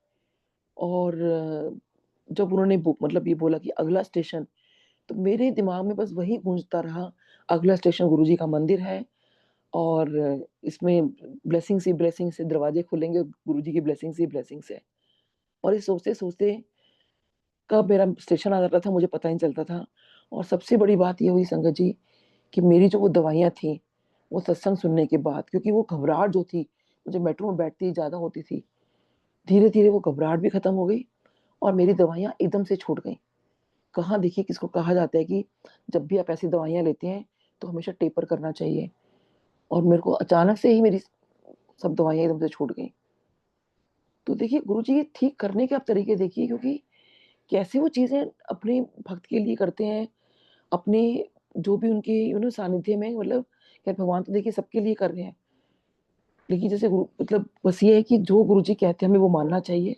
और जब उन्होंने मतलब ये बोला कि अगला स्टेशन, तो मेरे दिमाग में बस वही गूंजता रहा, अगला स्टेशन गुरुजी का मंदिर है और इसमें ब्लेसिंग से दरवाजे खुलेंगे, गुरुजी की ब्लेसिंग से। और ये सोचते सोचते कब मेरा स्टेशन आ जाता था मुझे पता नहीं चलता था। और सबसे बड़ी बात ये हुई संगत जी कि मेरी जो वो दवाइयाँ थी, वो सत्संग सुनने के बाद, क्योंकि वो घबराहट जो थी, मुझे मेट्रो में बैठते ही ज़्यादा होती थी, धीरे-धीरे वो घबराहट भी खत्म हो गई और मेरी दवाइयाँ एकदम से छूट गईं। कहाँ देखिए किसको कहा जाता है कि जब भी आप ऐसी दवाइयाँ लेते हैं, तो हमेशा टेपर करना चाहिए, और मेरे को अचानक से ही मेरी सब दवाइयाँ एकदम से छूट गईं। तो देखिए गुरुजी ये ठीक करने के आप तरीके देखिए, क्योंकि कैसे वो चीज़ें अपने भक्त के लिए करते हैं, अपने जो भी उनके सानिध्य में, मतलब खैर भगवान तो देखिए सबके लिए कर रहे हैं। लेकिन जैसे गुरु मतलब बस ये है कि जो गुरुजी कहते हैं हमें वो मानना चाहिए।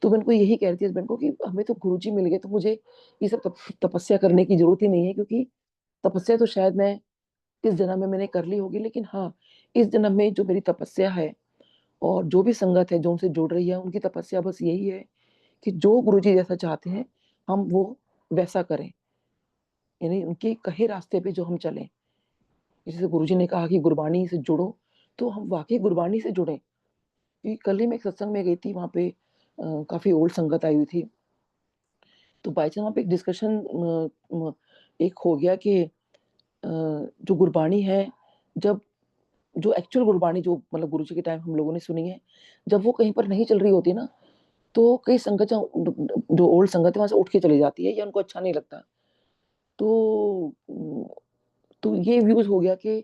तो मैं उनको यही कह रही थी हस्बैंड को कि हमें तो गुरुजी मिल गए, तो मुझे ये सब तपस्या करने की ज़रूरत ही नहीं है, क्योंकि तपस्या तो शायद मैं इस जन्म में मैंने कर ली होगी, लेकिन हाँ, इस जन्म में जो मेरी तपस्या है और जो भी संगत है जो उनसे जुड़ रही है, उनकी तपस्या बस यही है कि जो गुरुजी जैसा चाहते हैं, हम वो वैसा करें। यानी उनके कहे रास्ते पे जो हम चलें। जैसे गुरुजी ने कहा कि गुरबानी से जुड़ो, तो हम वाक़ई गुरबानी से जुड़ें। क्योंकि कल ही मैं एक सत्संग में गई थी, वहाँ पे काफ़ी ओल्ड संगत आई हुई थी। तो बाय चांस वहाँ पे एक डिस्कशन एक हो गया कि जो गुरबानी है, जब जो एक्चुअल गुरबानी जो मतलब गुरुजी के टाइम हम लोगों ने सुनी है, जब वो कहीं पर नहीं चल रही होती ना, तो कई संगत जो ओल्ड संगत है वहाँ से उठ के चली जाती है या उनको अच्छा नहीं लगता। तो तो ये व्यूज़ हो गया कि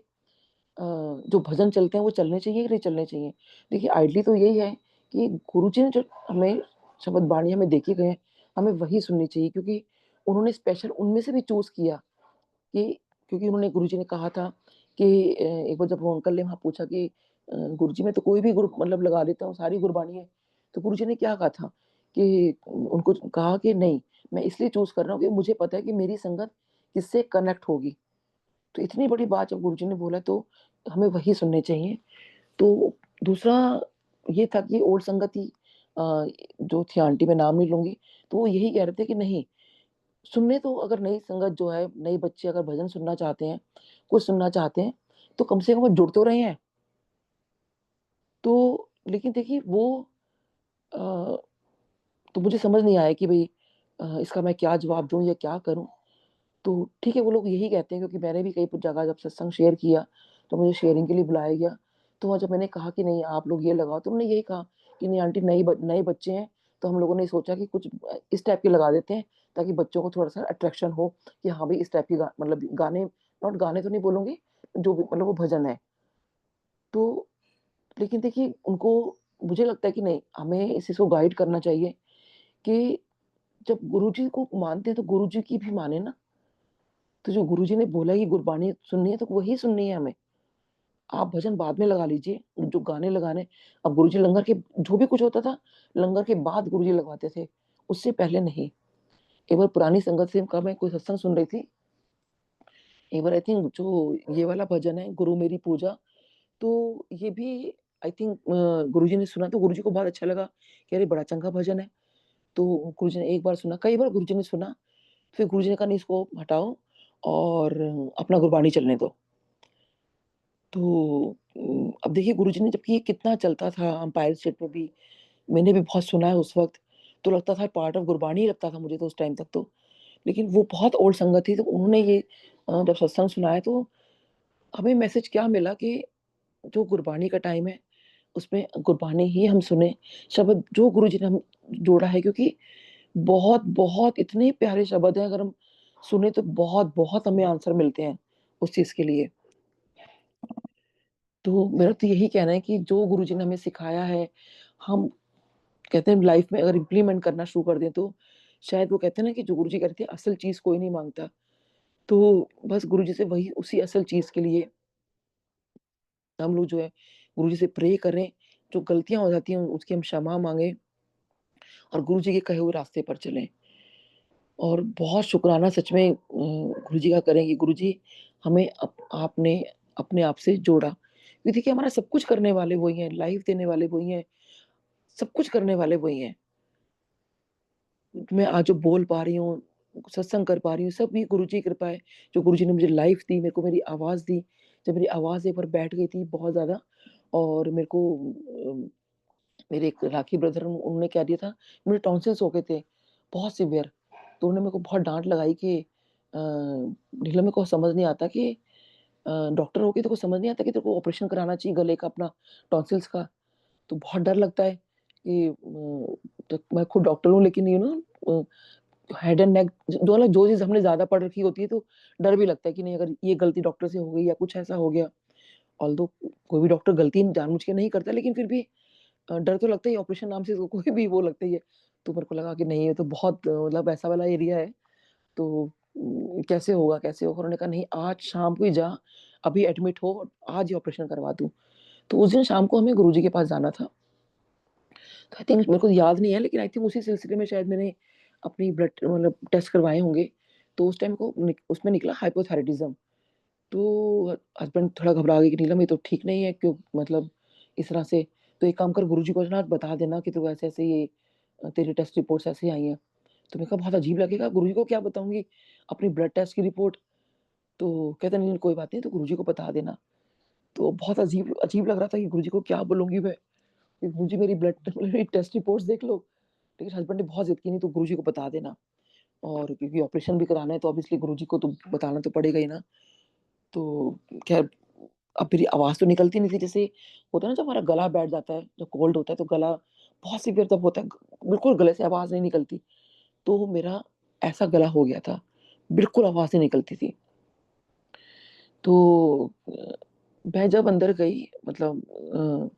जो भजन चलते हैं वो चलने चाहिए कि नहीं चलने चाहिए। देखिए आइडियली तो यही है कि गुरुजी ने जो हमें शब्द बाणी हमें दे के गए हैं, हमें वही सुननी चाहिए, क्योंकि उन्होंने स्पेशल उनमें से भी चूज़ किया कि क्योंकि उन्होंने गुरुजी ने कहा था कि एक बार जब वो अंकल ने वहाँ पूछा कि गुरुजी मैं तो कोई भी गुर मतलब लगा देता हूँ, सारी गुरबानी है। तो गुरुजी ने क्या कहा था कि उनको कहा कि नहीं, मैं इसलिए चूज़ कर रहा हूँ कि मुझे पता है कि मेरी संगत किससे कनेक्ट होगी। तो इतनी बड़ी बात जब गुरुजी ने बोला तो हमें वही सुनने चाहिए। तो दूसरा ये था कि ओल्ड संगत ही जो थी आंटी मैं नाम नहीं लूँगी, तो वो यही कह रहे थे कि नहीं, सुनने तो अगर नई संगत जो है, नए बच्चे अगर भजन सुनना चाहते हैं, कुछ सुनना चाहते हैं, तो कम से कम वो जुड़ तो रहे हैं। तो लेकिन देखिए वो अ, तो मुझे समझ नहीं आया कि भई इसका मैं क्या जवाब दूँ या क्या करूँ? तो ठीक है, वो लोग यही कहते हैं, क्योंकि मैंने भी कई जगह जब सत्संग शेयर किया, तो मुझे शेयरिंग के लिए बुलाया गया। तो वहाँ जब मैंने कहा कि नहीं आप लोग ये लगाओ, तो उन्होंने यही कहा कि नहीं आंटी नए बच्चे हैं, तो हम लोगों ने सोचा कि कुछ इस टाइप के लगा देते हैं, ताकि बच्चों को थोड़ा-सा अट्रैक्शन हो कि हाँ भई इस टाइप के मतलब गाने, नॉट गाने तो नहीं बोलूँगी, जो भी मतलब वो भजन है। तो लेकिन देखिए उनको मुझे लगता है कि नहीं, हमें इस चीज़ को गाइड करना चाहिए कि जब गुरुजी को मानते हैं, तो गुरुजी की भी माने ना। तो जो गुरुजी ने बोला कि गुरबानी सुननी है, तो वही सुननी है हमें। आप भजन बाद में लगा लीजिए, जो गाने लगाने अब गुरुजी लंगर के जो भी कुछ होता था, लंगर के बाद गुरुजी लगवाते थे, उससे पहले नहीं। एक बार पुरानी संगत से का मैं कोई सत्संग सुन रही थी, एक बार आई थिंक जो ये वाला भजन है, गुरु मेरी पूजा, तो ये भी आई थिंक गुरुजी ने सुना तो गुरुजी को बहुत अच्छा लगा कि अरे! बड़ा चंगा भजन है। तो गुरुजी ने एक बार सुना, कई बार गुरुजी ने सुना, फिर गुरुजी ने कहा नहीं इसको हटाओ और अपना गुरबानी चलने दो। तो अब देखिए गुरुजी ने जबकि ये कितना चलता था एम्पायर स्टेट में भी, मैंने भी बहुत सुना है उस वक़्त, तो लगता था पार्ट ऑफ गुरबानी ही लगता था मुझे तो उस टाइम तक तो। लेकिन वो बहुत ओल्ड संगत थी, तो उन्होंने ये जब सत्संग सुनाया तो हमें मैसेज क्या मिला कि जो गुरबानी का टाइम है, उसमें गुरबानी ही हम सुनें, शब्द जो गुरुजी ने हम जोड़ा है, क्योंकि बहुत इतने प्यारे शब्द हैं, अगर हम सुने तो बहुत हमें आंसर मिलते हैं उस चीज़ के लिए। तो मेरा तो यही कहना है कि जो गुरुजी ने हमें सिखाया है, हम कहते हैं लाइफ में अगर इम्प्लीमेंट करना शुरू कर दें, तो शायद वो कहते हैं ना कि जो गुरुजी कहते थे असल चीज़ कोई नहीं माँगता। तो बस गुरुजी से वही उसी असल चीज़ के लिए हम लोग जो है गुरुजी से प्रे करें जो गलतियाँ हो जाती हैं उसकी हम क्षमा माँगे और गुरु जी के कहे हुए रास्ते पर चलें। और बहुत शुक्राना सच में गुरु जी का करें कि गुरु जी हमें आपने अपने आप से जोड़ा। क्योंकि देखिए हमारा सब कुछ करने वाले वही हैं, लाइफ देने वाले वही हैं, सब कुछ करने वाले वही हैं। मैं आज जो बोल पा रही हूँ, सत्संग कर पा रही हूँ, सब ये गुरु जी की कृपा है। जो गुरु जी ने मुझे लाइफ दी, मेरे को मेरी आवाज़ दी। जब मेरी आवाज़ एक बार बैठ गई थी बहुत ज़्यादा और मेरे को मेरे एक राखी ब्रदर उन्होंने क्या दिया था, मुझे टॉन्सिल्स हो गए थे, बहुत सीवियर। तो उन्होंने मेरे को बहुत डाँट लगाई कि नीलम मेरे को समझ नहीं आता कि डॉक्टर हो के तेरे को समझ नहीं आता कि तेरे को ऑपरेशन कराना चाहिए गले का अपना टॉन्सिल्स का। तो बहुत डर लगता है कि तो मैं खुद डॉक्टर हूँ लेकिन हेड एंड नेक जो मतलब जो चीज़ हमने ज़्यादा पढ़ रखी होती है तो डर भी लगता है कि नहीं अगर ये गलती डॉक्टर से हो गई या कुछ ऐसा हो गया। ऑल्दो कोई भी डॉक्टर गलती जानबूझ के नहीं करता लेकिन फिर भी डर तो लगता ही है ऑपरेशन नाम से तो कोई भी वो लगता ही है। तो मेरे को लगा कि नहीं ये तो बहुत मतलब ऐसा वाला एरिया है तो कैसे होगा, कैसे होगा? उन्होंने कहा नहीं आज शाम को ही जा, अभी एडमिट हो, आज ही ऑपरेशन करवा दूँ। तो उस दिन शाम को हमें गुरुजी के पास जाना था। तो आई थिंक मेरे को याद नहीं है लेकिन आई थिंक उसी सिलसिले में शायद मैंने अपनी ब्लड मतलब टेस्ट करवाए होंगे। तो उस टाइम को उसमें निकला हाइपोथायराइडिज़्म। तो हस्बैंड थोड़ा घबरा गए कि नीलम ये तो ठीक नहीं है क्यों मतलब इस तरह से तो एक काम कर गुरुजी को ना बता देना कि तू ऐसे-ऐसे ये तेरी टेस्ट रिपोर्ट्स ऐसे आई हैं। तो मैंने कहा बहुत अजीब लगेगा गुरुजी को क्या बताऊँगी अपनी ब्लड टेस्ट की रिपोर्ट। तो कहते नहीं कोई बात नहीं तो गुरुजी को बता देना। तो बहुत अजीब अजीब लग रहा था कि गुरुजी को क्या बोलूँगी मैं, कि गुरुजी मेरी मेरी टेस्ट रिपोर्ट्स देख लो। लेकिन हस्बैंड ने बहुत ज़िद की नहीं तो गुरुजी को बता देना और क्योंकि ऑपरेशन भी कराना है तो ऑब्वियसली गुरुजी को तो बताना तो पड़ेगा ही ना। तो ख़ैर अब मेरी आवाज़ तो निकलती नहीं थी जैसे होता है ना जब हमारा गला बैठ जाता है, जब कोल्ड होता है तो गला बहुत सीवियर तब होता है, बिल्कुल गले से आवाज़ नहीं निकलती। तो मेरा ऐसा गला हो गया था, बिल्कुल आवाज़ नहीं निकलती थी। तो मैं जब अंदर गई मतलब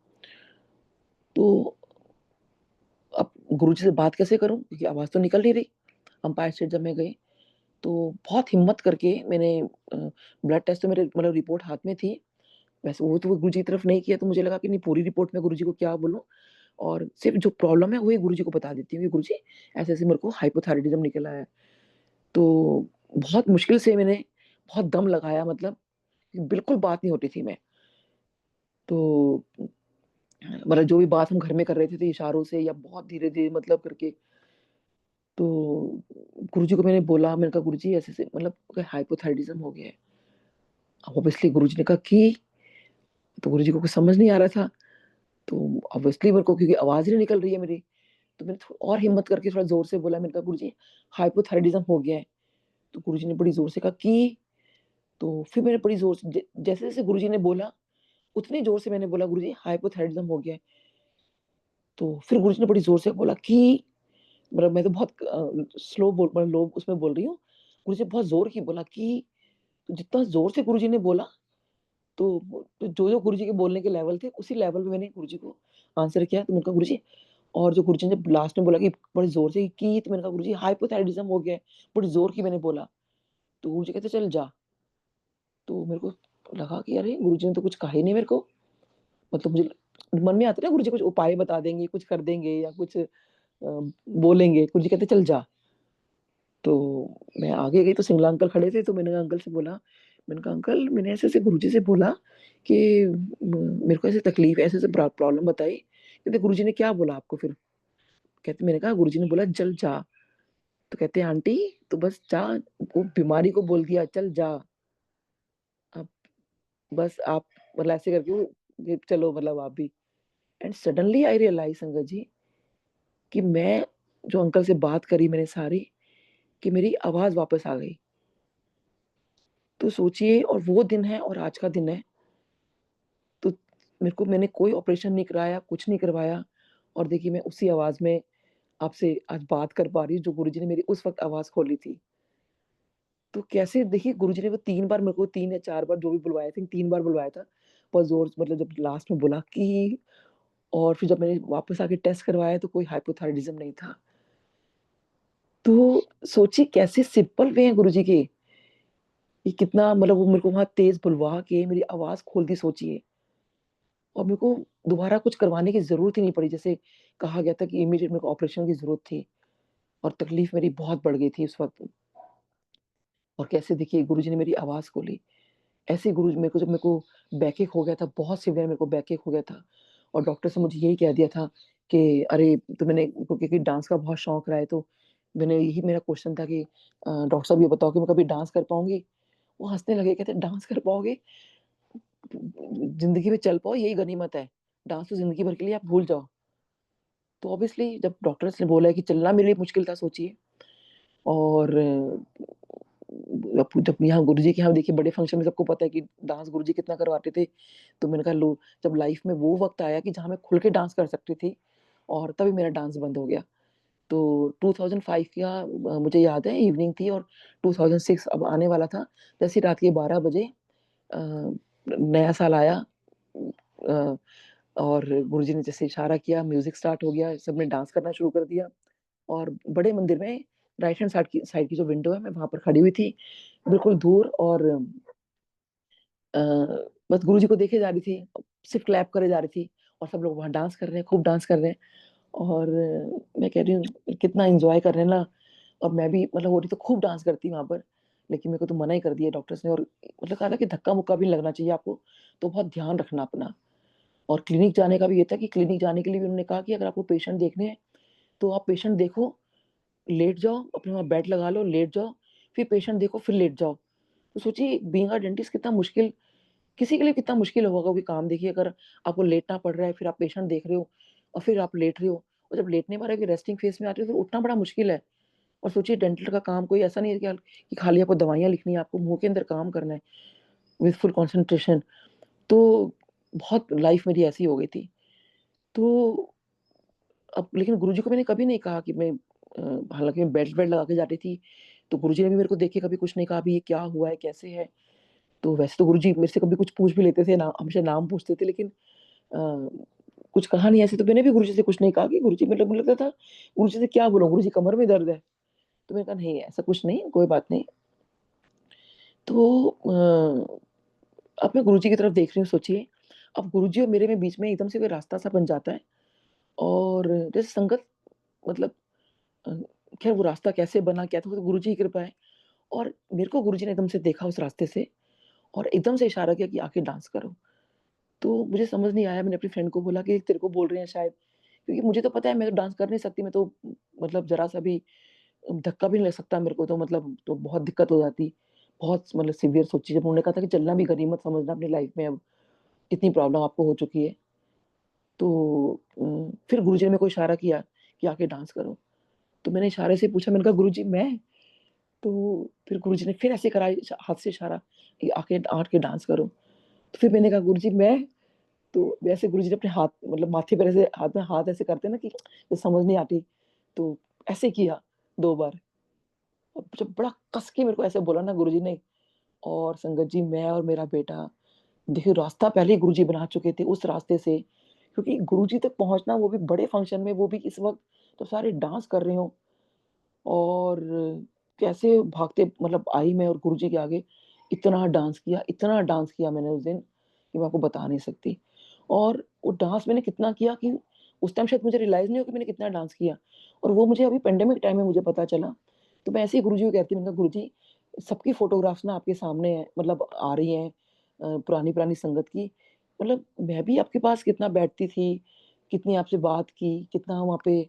तो अब गुरुजी से बात कैसे करूँ? क्योंकि आवाज़ तो निकल नहीं रही। अंपायर स्टेट जब मैं गई, तो बहुत हिम्मत करके मैंने ब्लड टेस्ट तो मेरे मतलब रिपोर्ट हाथ में थी। वैसे वो तो गुरुजी की तरफ नहीं किया तो मुझे लगा कि नहीं पूरी रिपोर्ट मैं गुरुजी को क्या बोलूँ और सिर्फ़ जो प्रॉब्लम है वही गुरुजी को बता देती हूँ कि गुरुजी ऐसे-ऐसे मेरे को हाइपोथायरायडिज़्म निकल आया है। तो बहुत मुश्किल से मैंने बहुत दम लगाया मतलब बिल्कुल बात नहीं होती थी मैं। तो मतलब जो भी बात हम घर में कर रहे थे इशारों से या बहुत धीरे-धीरे मतलब करके तो गुरुजी को मैंने बोला मैंने कहा गुरुजी ऐसे-ऐसे मतलब हाइपोथायरायडिज़्म हो गया है। ऑब्वियसली गुरुजी ने कहा कि तो गुरुजी को कुछ समझ नहीं आ रहा था। तो ऑब्वियसली मेरे को क्योंकि आवाज़ ही नहीं निकल रही है मेरी, तो मैंने थो और हिम्मत करके थोड़ा ज़ोर से बोला मैंने कहा गुरुजी हाइपोथायरायडिज़्म हो गया है। तो गुरुजी ने बड़ी ज़ोर से कहा कि तो फिर मैंने बड़ी ज़ोर से जैसे-जैसे गुरुजी ने बोला, उतनी ज़ोर से मैंने बोला गुरुजी हाइपोथायरायडिज़्म हो गया है। तो फिर गुरुजी ने बड़ी ज़ोर से बोला कि मतलब मैं तो बहुत स्लो बोल मतलब लो उसमें बोल रही हूँ। गुरुजी ने बहुत ज़ोर की बोला कि तो जितना ज़ोर से गुरुजी ने बोला, तो जो-जो गुरुजी के बोलने के लेवल थे, उसी लेवल पे मैंने गुरुजी को आंसर किया। तो मैंने कहा गुरुजी और जो गुरुजी ने लास्ट में बोला कि बड़ी ज़ोर से कि तो मैंने कहा गुरुजी हाइपोथायरायडिज़्म हो गया है। बड़ी ज़ोर की मैंने बोला। तो गुरुजी कहते चल जा। तो मेरे को लगा कि अरे! गुरुजी ने तो कुछ कहा ही नहीं मेरे को। मतलब मुझे मन में आता है ना गुरुजी कुछ उपाय बता देंगे, कुछ कर देंगे या कुछ बोलेंगे। गुरुजी कहते चल जा। तो मैं आगे गई तो सिंगला अंकल खड़े थे तो मैंने अंकल से बोला, मैंने कहा अंकल मैंने ऐसे-ऐसे गुरुजी से बोला कि मेरे को ऐसे तकलीफ है, ऐसे-ऐसे प्रॉब्लम बताई। कहते गुरुजी ने क्या बोला आपको फिर? कहते मैंने कहा गुरुजी ने बोला चल जा। तो कहते आंटी तू बस जा, वो बीमारी को बोल दिया चल जा। अब बस आप मतलब ऐसे करके वो ये चलो मतलब आप भी। एंड सडनली आई रियलाइज़ संगत जी कि मैं जो अंकल से बात करी मैंने सारी, कि मेरी आवाज़ वापस आ गई। तो सोचिए और वो दिन है और आज का दिन है, तो मेरे को मैंने कोई ऑपरेशन नहीं कराया, कुछ नहीं करवाया और देखिए मैं उसी आवाज़ में आपसे आज बात कर पा रही हूँ, जो गुरुजी ने मेरी उस वक़्त आवाज़ खोली थी। तो कैसे देखिए गुरुजी ने वो 3 बार मेरे को 3 या 4 बार जो भी बुलवाया, आई थिंक 3 बार बुलवाया था। बहुत ज़ोर से मतलब जब लास्ट में बोला कि और फिर जब मैंने वापस आके टेस्ट करवाया तो कोई हाइपोथायरायडिज़्म नहीं था। तो सोचिए कैसे सिंपल वे हैं गुरुजी के, कि कितना मतलब वो मेरे को वहाँ तेज़ बुलवा के मेरी आवाज़ खोल दी सोचिए। और मेरे को दोबारा कुछ करवाने की ज़रूरत ही नहीं पड़ी। जैसे कहा गया था कि इमीडिएट मेरे को ऑपरेशन की ज़रूरत थी और तकलीफ़ मेरी बहुत बढ़ गई थी उस वक़्त। और कैसे देखिए गुरुजी ने मेरी आवाज़ को ली। ऐसे ही गुरुजी मेरे को जब मेरे को बैकएक हो गया था, बहुत सीवियर मेरे को बैकएक हो गया था और डॉक्टर से मुझे यही कह दिया था कि अरे तो मैंने क्योंकि डांस का बहुत शौक रहा है, तो मैंने यही मेरा क्वेश्चन था कि डॉक्टर साहब ये बताओ कि मैं कभी डांस कर पाऊँगी? वो हँसने लगे, कहते डांस कर पाओगे? ज़िंदगी में चल पाओ यही गनीमत है। डांस तो ज़िंदगी भर के लिए आप भूल जाओ। तो ऑब्वियसली जब डॉक्टर्स ने बोला कि चलना मेरे लिए मुश्किल था, सोचिए। और जब यहाँ गुरुजी के यहाँ देखिए बड़े फंक्शन में सबको पता है कि डांस गुरुजी कितना करवाते थे। तो मैंने कहा लो, जब लाइफ में वो वक़्त आया कि जहाँ मैं खुल के डांस कर सकती थी और तभी मेरा डांस बंद हो गया। तो 2005 का मुझे याद है इवनिंग थी और 2006 अब आने वाला था। जैसे ही रात के 12 बजे अ, नया साल आया अ, और गुरुजी ने जैसे इशारा किया, म्यूज़िक स्टार्ट हो गया, सबने डांस करना शुरू कर दिया और बड़े मंदिर में राइट हैंड साइड की जो विंडो है, मैं वहाँ पर खड़ी हुई थी, बिल्कुल दूर। और अ, बस गुरुजी को देखे जा रही थी, सिर्फ़ क्लैप करे जा रही थी और सब लोग वहाँ डांस कर रहे हैं, खूब डांस कर रहे हैं। और मैं कह रही हूँ कितना एन्जॉय कर रहे हैं ना। और मैं भी मतलब हो रही तो खूब डांस करती वहाँ पर, लेकिन मेरे को तो मना ही कर दिया डॉक्टर्स ने। और मतलब कहा ना कि धक्का-मुक्का भी नहीं लगना चाहिए आपको, तो बहुत ध्यान रखना अपना। और क्लिनिक जाने का भी ये था कि क्लिनिक जाने के लिए भी उन्होंने कहा कि अगर आपको पेशेंट देखने हैं, तो आप पेशेंट देखो, लेट जाओ, अपने वहाँ बेड लगा लो, लेट जाओ, फिर पेशेंट देखो, फिर लेट जाओ। तो सोचिए बीइंग अ डेंटिस्ट कितना मुश्किल, किसी के लिए कितना मुश्किल होगा वो काम। देखिए अगर आपको लेटना पड़ रहा है, फिर आप पेशेंट देख रहे हो और फिर आप लेट रहे हो, और जब लेटने के बाद अगर रेस्टिंग फेज़ में आते हो, तो उठना बड़ा मुश्किल है। और सोचिए डेंटल का काम कोई ऐसा नहीं है कि खाली आपको दवाइयाँ लिखनी है, आपको मुँह के अंदर काम करना है विथ फुल कंसंट्रेशन। तो बहुत लाइफ़ मेरी ऐसी हो गई थी। तो अब लेकिन गुरुजी को मैंने कभी नहीं कहा कि मैं हालाँकि मैं बेल्ट वेल्ट लगा के जाती थी, तो गुरुजी ने भी मेरे को देख के कभी कुछ नहीं कहा, "अभी ये क्या हुआ है? कैसे है?" तो वैसे तो गुरुजी मेरे से कभी कुछ पूछ भी लेते थे, ना हमेशा नाम पूछते थे, लेकिन अ, कुछ कहा नहीं ऐसे। तो मैंने भी गुरुजी से कुछ नहीं कहा कि गुरुजी, मतलब मुझे लगता था गुरुजी से क्या बोलूँ, गुरुजी कमर में दर्द है। तो मैंने कहा नहीं ऐसा कुछ नहीं, कोई बात नहीं। तो अब मैं गुरुजी की तरफ देख रही हूँ, सोचिए, अब गुरुजी और मेरे में बीच में एकदम से कोई रास्ता-सा बन जाता है। और जैसे संगत, मतलब अ, ख़ैर वो रास्ता कैसे बना, क्या था, वो तो गुरुजी की कृपा है। और मेरे को गुरुजी ने एकदम से देखा उस रास्ते से और एकदम से इशारा किया कि आके डांस करो। तो मुझे समझ नहीं आया, मैंने अपनी फ्रेंड को बोला कि तेरे को बोल रहे हैं शायद, क्योंकि मुझे तो पता है मैं तो डांस कर नहीं सकती, मैं तो मतलब ज़रा-सा भी धक्का भी नहीं लग सकता मेरे को, तो मतलब तो बहुत दिक्कत हो जाती। बहुत मतलब सीवियर सोचिए, जब उन्होंने कहा था कि चलना भी गनीमत समझना अपनी लाइफ़ में, अब इतनी प्रॉब्लम आपको हो चुकी है। तो फिर गुरुजी ने मेरे को इशारा किया कि आके डांस करो। तो मैंने इशारे से पूछा, मैंने कहा गुरुजी मैं? तो फिर गुरुजी ने फिर ऐसे करा हाथ से इशारा कि आके आट के डांस करो। तो फिर मैंने कहा गुरुजी मैं? तो वैसे गुरुजी ने अपने हाथ, मतलब माथे पर ऐसे हाथ में हाथ ऐसे करते हैं ना कि समझ नहीं आती, तो ऐसे किया 2 बार। और जब बड़ा कस के मेरे को ऐसे बोला ना गुरुजी ने, और संगत जी मैं और मेरा बेटा, देखिए रास्ता पहले ही गुरुजी बना चुके थे उस रास्ते से, क्योंकि गुरुजी तक पहुँचना वो भी बड़े फंक्शन में, वो भी इस वक़्त तो सारे डांस कर रहे हों। और कैसे भागते मतलब आई मैं और गुरुजी के आगे, इतना डांस किया मैंने उस दिन कि मैं आपको बता नहीं सकती। और वो डांस मैंने कितना किया कि उस टाइम शायद मुझे रियलाइज़ नहीं हुआ कि मैंने कितना डांस किया, और वो मुझे अभी पैंडेमिक टाइम में मुझे पता चला। तो मैं ऐसे ही गुरुजी को कहती हूँ, मैंने कहा गुरुजी सबकी फ़ोटोग्राफ्स ना आपके सामने हैं, मतलब आ रही हैं पुरानी-पुरानी संगत की। मतलब मैं भी आपके पास कितना बैठती थी, कितनी आपसे बात की, कितना वहाँ पे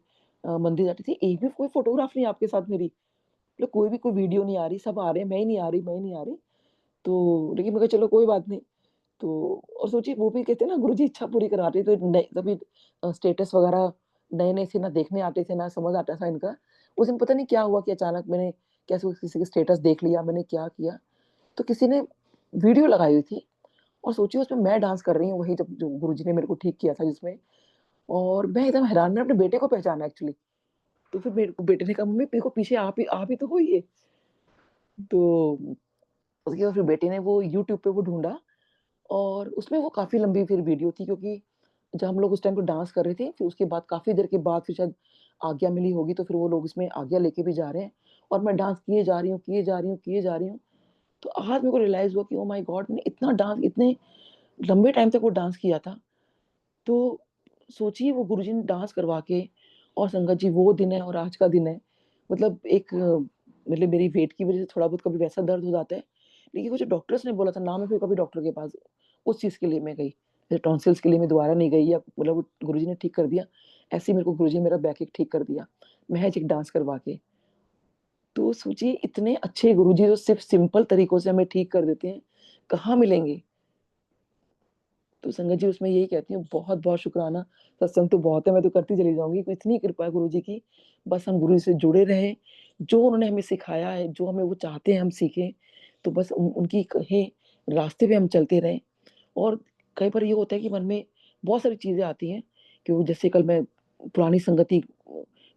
मंदिर जाती थी, एक भी कोई फ़ोटोग्राफ नहीं है आपके साथ मेरी। मतलब कोई भी कोई वीडियो नहीं आ रही, सब आ रहे हैं, मैं ही नहीं आ रही, मैं ही नहीं आ रही। तो लेकिन मैं कहा चलो कोई बात नहीं। तो और सोचिए वो भी कहते हैं ना गुरुजी इच्छा पूरी कराते, तो नए तभी स्टेटस वगैरह नए-नए थे, ना देखने आते थे, ना समझ आता था इनका। उस दिन पता नहीं क्या हुआ कि अचानक मैंने कैसे किसी के स्टेटस देख लिया, मैंने क्या किया, तो किसी ने वीडियो लगाई हुई थी और सोचिए उसमें मैं डांस कर रही हूँ, वही जब जो गुरुजी ने मेरे को ठीक किया था जिसमें। और मैं एकदम हैरान, मैंने अपने बेटे को पहचाना एक्चुअली। तो फिर मेरे को बेटे ने कहा, "मम्मी मेरे को पीछे आप ही तो हो ये।" तो उसके बाद फिर बेटे ने वो यूट्यूब पे वो ढूँढा और उसमें वो काफ़ी लंबी फिर वीडियो थी, क्योंकि जब हम लोग उस टाइम पे डांस कर रहे थे, फिर उसके बाद काफ़ी देर के बाद फिर शायद आज्ञा मिली होगी, तो फिर वो लोग इसमें आज्ञा लेके भी जा रहे हैं और मैं डांस किए जा रही हूँ, किए जा रही हूँ, किए जा रही हूँ। तो आज मेरे को रियलाइज़ हुआ कि ओह माय गॉड! मैंने इतना डांस इतने लंबे टाइम तक वो डांस किया था। तो सोचिए वो गुरुजी ने डांस करवा के, और संगत जी वो दिन है और आज का दिन है। मतलब एक मतलब मेरी वेट की वज़ह से थोड़ा बहुत कभी वैसा दर्द हो जाता है। लेकिन वो जो डॉक्टर्स ने बोला था ना, मैं फिर कभी डॉक्टर के पास उस चीज़ के लिए मैं गई। जैसे टॉन्सिल्स के लिए मैं दोबारा नहीं गई, या मतलब वो गुरुजी ने ठीक कर दिया। ऐसे ही मेरे को गुरुजी ने मेरा बैकएक ठीक कर दिया, महज़ एक डांस करवा के। तो सोचिए इतने अच्छे गुरुजी जो सिर्फ़ सिंपल तरीकों से हमें ठीक कर देते हैं, कहाँ मिलेंगे? तो संगत जी उसमें यही कहती हूँ, बहुत-बहुत शुकराना। सत्संग तो बहुत है, मैं तो करती चली जाऊँगी। इतनी कृपा है गुरुजी की, बस हम गुरु से जुड़े रहें। जो उन्होंने हमें सिखाया है, जो हमें वो चाहते हैं हम सीखें, तो बस उनकी कहे रास्ते पे हम चलते रहें। और कई बार ये होता है कि मन में बहुत सारी चीज़ें आती हैं, कि वो जैसे कल मैं पुरानी संगति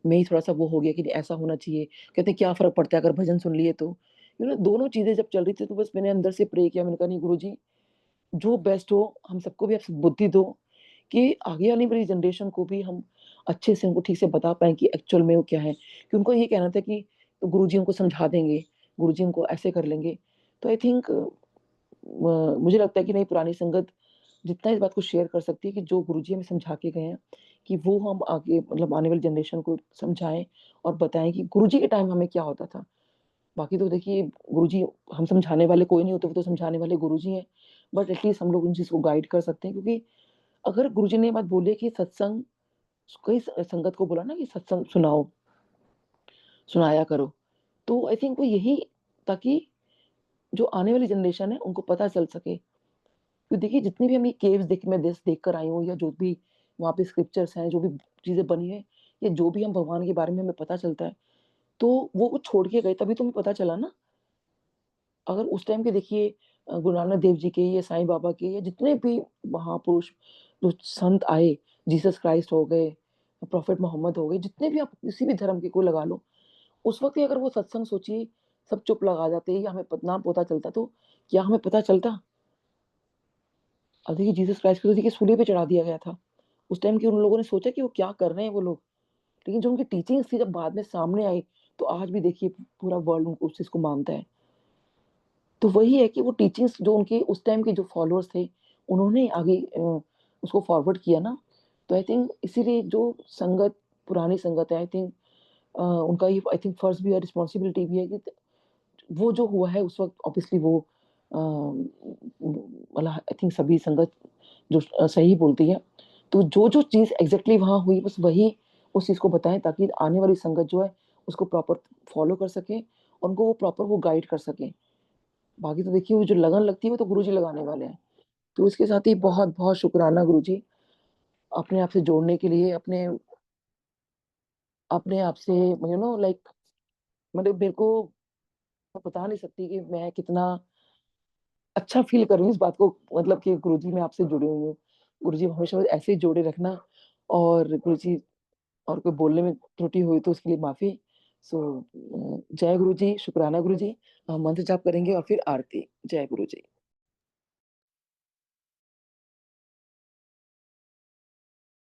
में ही थोड़ा-सा वो हो गया कि ऐसा होना चाहिए। कहते हैं क्या फ़र्क पड़ता है अगर भजन सुन लिए तो? दोनों चीज़ें जब चल रही थी, तो बस मैंने अंदर से प्रे किया। मैंने कहा नहीं गुरुजी, जो बेस्ट हो, हम सबको भी आप बुद्धि दो, कि आगे आने वाली जनरेशन को भी हम अच्छे से उनको ठीक से बता पाएँ कि एक्चुअल में वो क्या है। कि उनको ये कहना था कि गुरुजी उनको समझा देंगे, गुरुजी उनको ऐसे कर लेंगे। तो आई थिंक मुझे लगता है कि नहीं, पुरानी संगत जितना इस बात को शेयर कर सकती है कि जो गुरुजी हमें समझा के गए हैं, कि वो हम आगे मतलब आने वाली जनरेशन को समझाएँ और बताएँ कि गुरुजी के टाइम हमें क्या होता था। बाकी तो देखिए गुरुजी, हम समझाने वाले कोई नहीं होते, वो तो समझाने वाले गुरुजी हैं। बट एटलीस्ट हम लोग उन चीज़ को गाइड कर सकते हैं, क्योंकि अगर गुरुजी ने ये बात बोली है कि सत्संग, कई संगत को बोला ना कि सत्संग सुनाओ, सुनाया करो। तो आई थिंक वो यही, ताकि जो आने वाली जनरेशन है उनको पता चल सके। तो देखिए जितनी भी हम ये केव्स देख कर आई हूँ, या जो भी वहाँ पे स्क्रिप्चर्स हैं, जो भी चीज़ें बनी हैं, या जो भी हम भगवान के बारे में हमें पता चलता है, तो वो छोड़ के गए तभी तो हमें पता चला ना। अगर उस टाइम के देखिए गुरु नानक देव जी के, या साईं बाबा के, या जितने भी महापुरुष जो संत आए, जीसस क्राइस्ट हो गए, प्रॉफेट मोहम्मद हो गए, जितने भी आप किसी भी धर्म के को लगा लो, उस वक़्त ही अगर वो सत्संग सोचिए सब चुप लगा जाते, या हमें ना पता चलता, तो क्या हमें पता चलता? अब देखिए जीसस क्राइस्ट को तो देखिए सूली पे चढ़ा दिया गया था। उस टाइम के उन लोगों ने सोचा कि वो क्या कर रहे हैं वो लोग। लेकिन जो उनकी टीचिंग्स थी जब बाद में सामने आई, तो आज भी देखिए पूरा वर्ल्ड उस चीज़ को मानता है। तो वही है कि वो टीचिंग्स जो उनके उस टाइम के जो फॉलोअर्स थे, उन्होंने आगे उसको फॉरवर्ड किया ना। तो आई थिंक इसीलिए जो संगत, पुरानी संगत है, आई थिंक उनका ये आई थिंक फर्ज़ भी है, रिस्पॉन्सिबिलिटी भी है कि वो जो हुआ है उस वक़्त ऑब्वियसली वो मतलब आई थिंक सभी संगत जो सही बोलती है। तो जो-जो चीज़ एग्ज़ैक्टली वहाँ हुई, बस वही उस चीज़ को बताएँ, ताकि आने वाली संगत जो है उसको प्रॉपर फ़ॉलो कर सके, और उनको वो प्रॉपर वो गाइड कर सकें। बाकी तो देखिए वो जो लगन लगती है वो तो गुरुजी लगाने वाले हैं। तो इसके साथ ही बहुत-बहुत शुकराना गुरुजी, अपने आप से जोड़ने के लिए, अपने अपने आप से लाइक, मतलब मेरे को, मैं बता नहीं सकती कि मैं कितना अच्छा फ़ील कर रही हूँ इस बात को, मतलब कि गुरुजी मैं आपसे जुड़ी हुई हूँ। गुरुजी हमेशा ऐसे ही जोड़े रखना, और गुरुजी, और कोई बोलने में त्रुटि हुई तो उसके लिए माफ़ी। जय गुरुजी, शुकराना गुरुजी। हम मंत्र जाप करेंगे और फिर आरती। जय गुरुजी।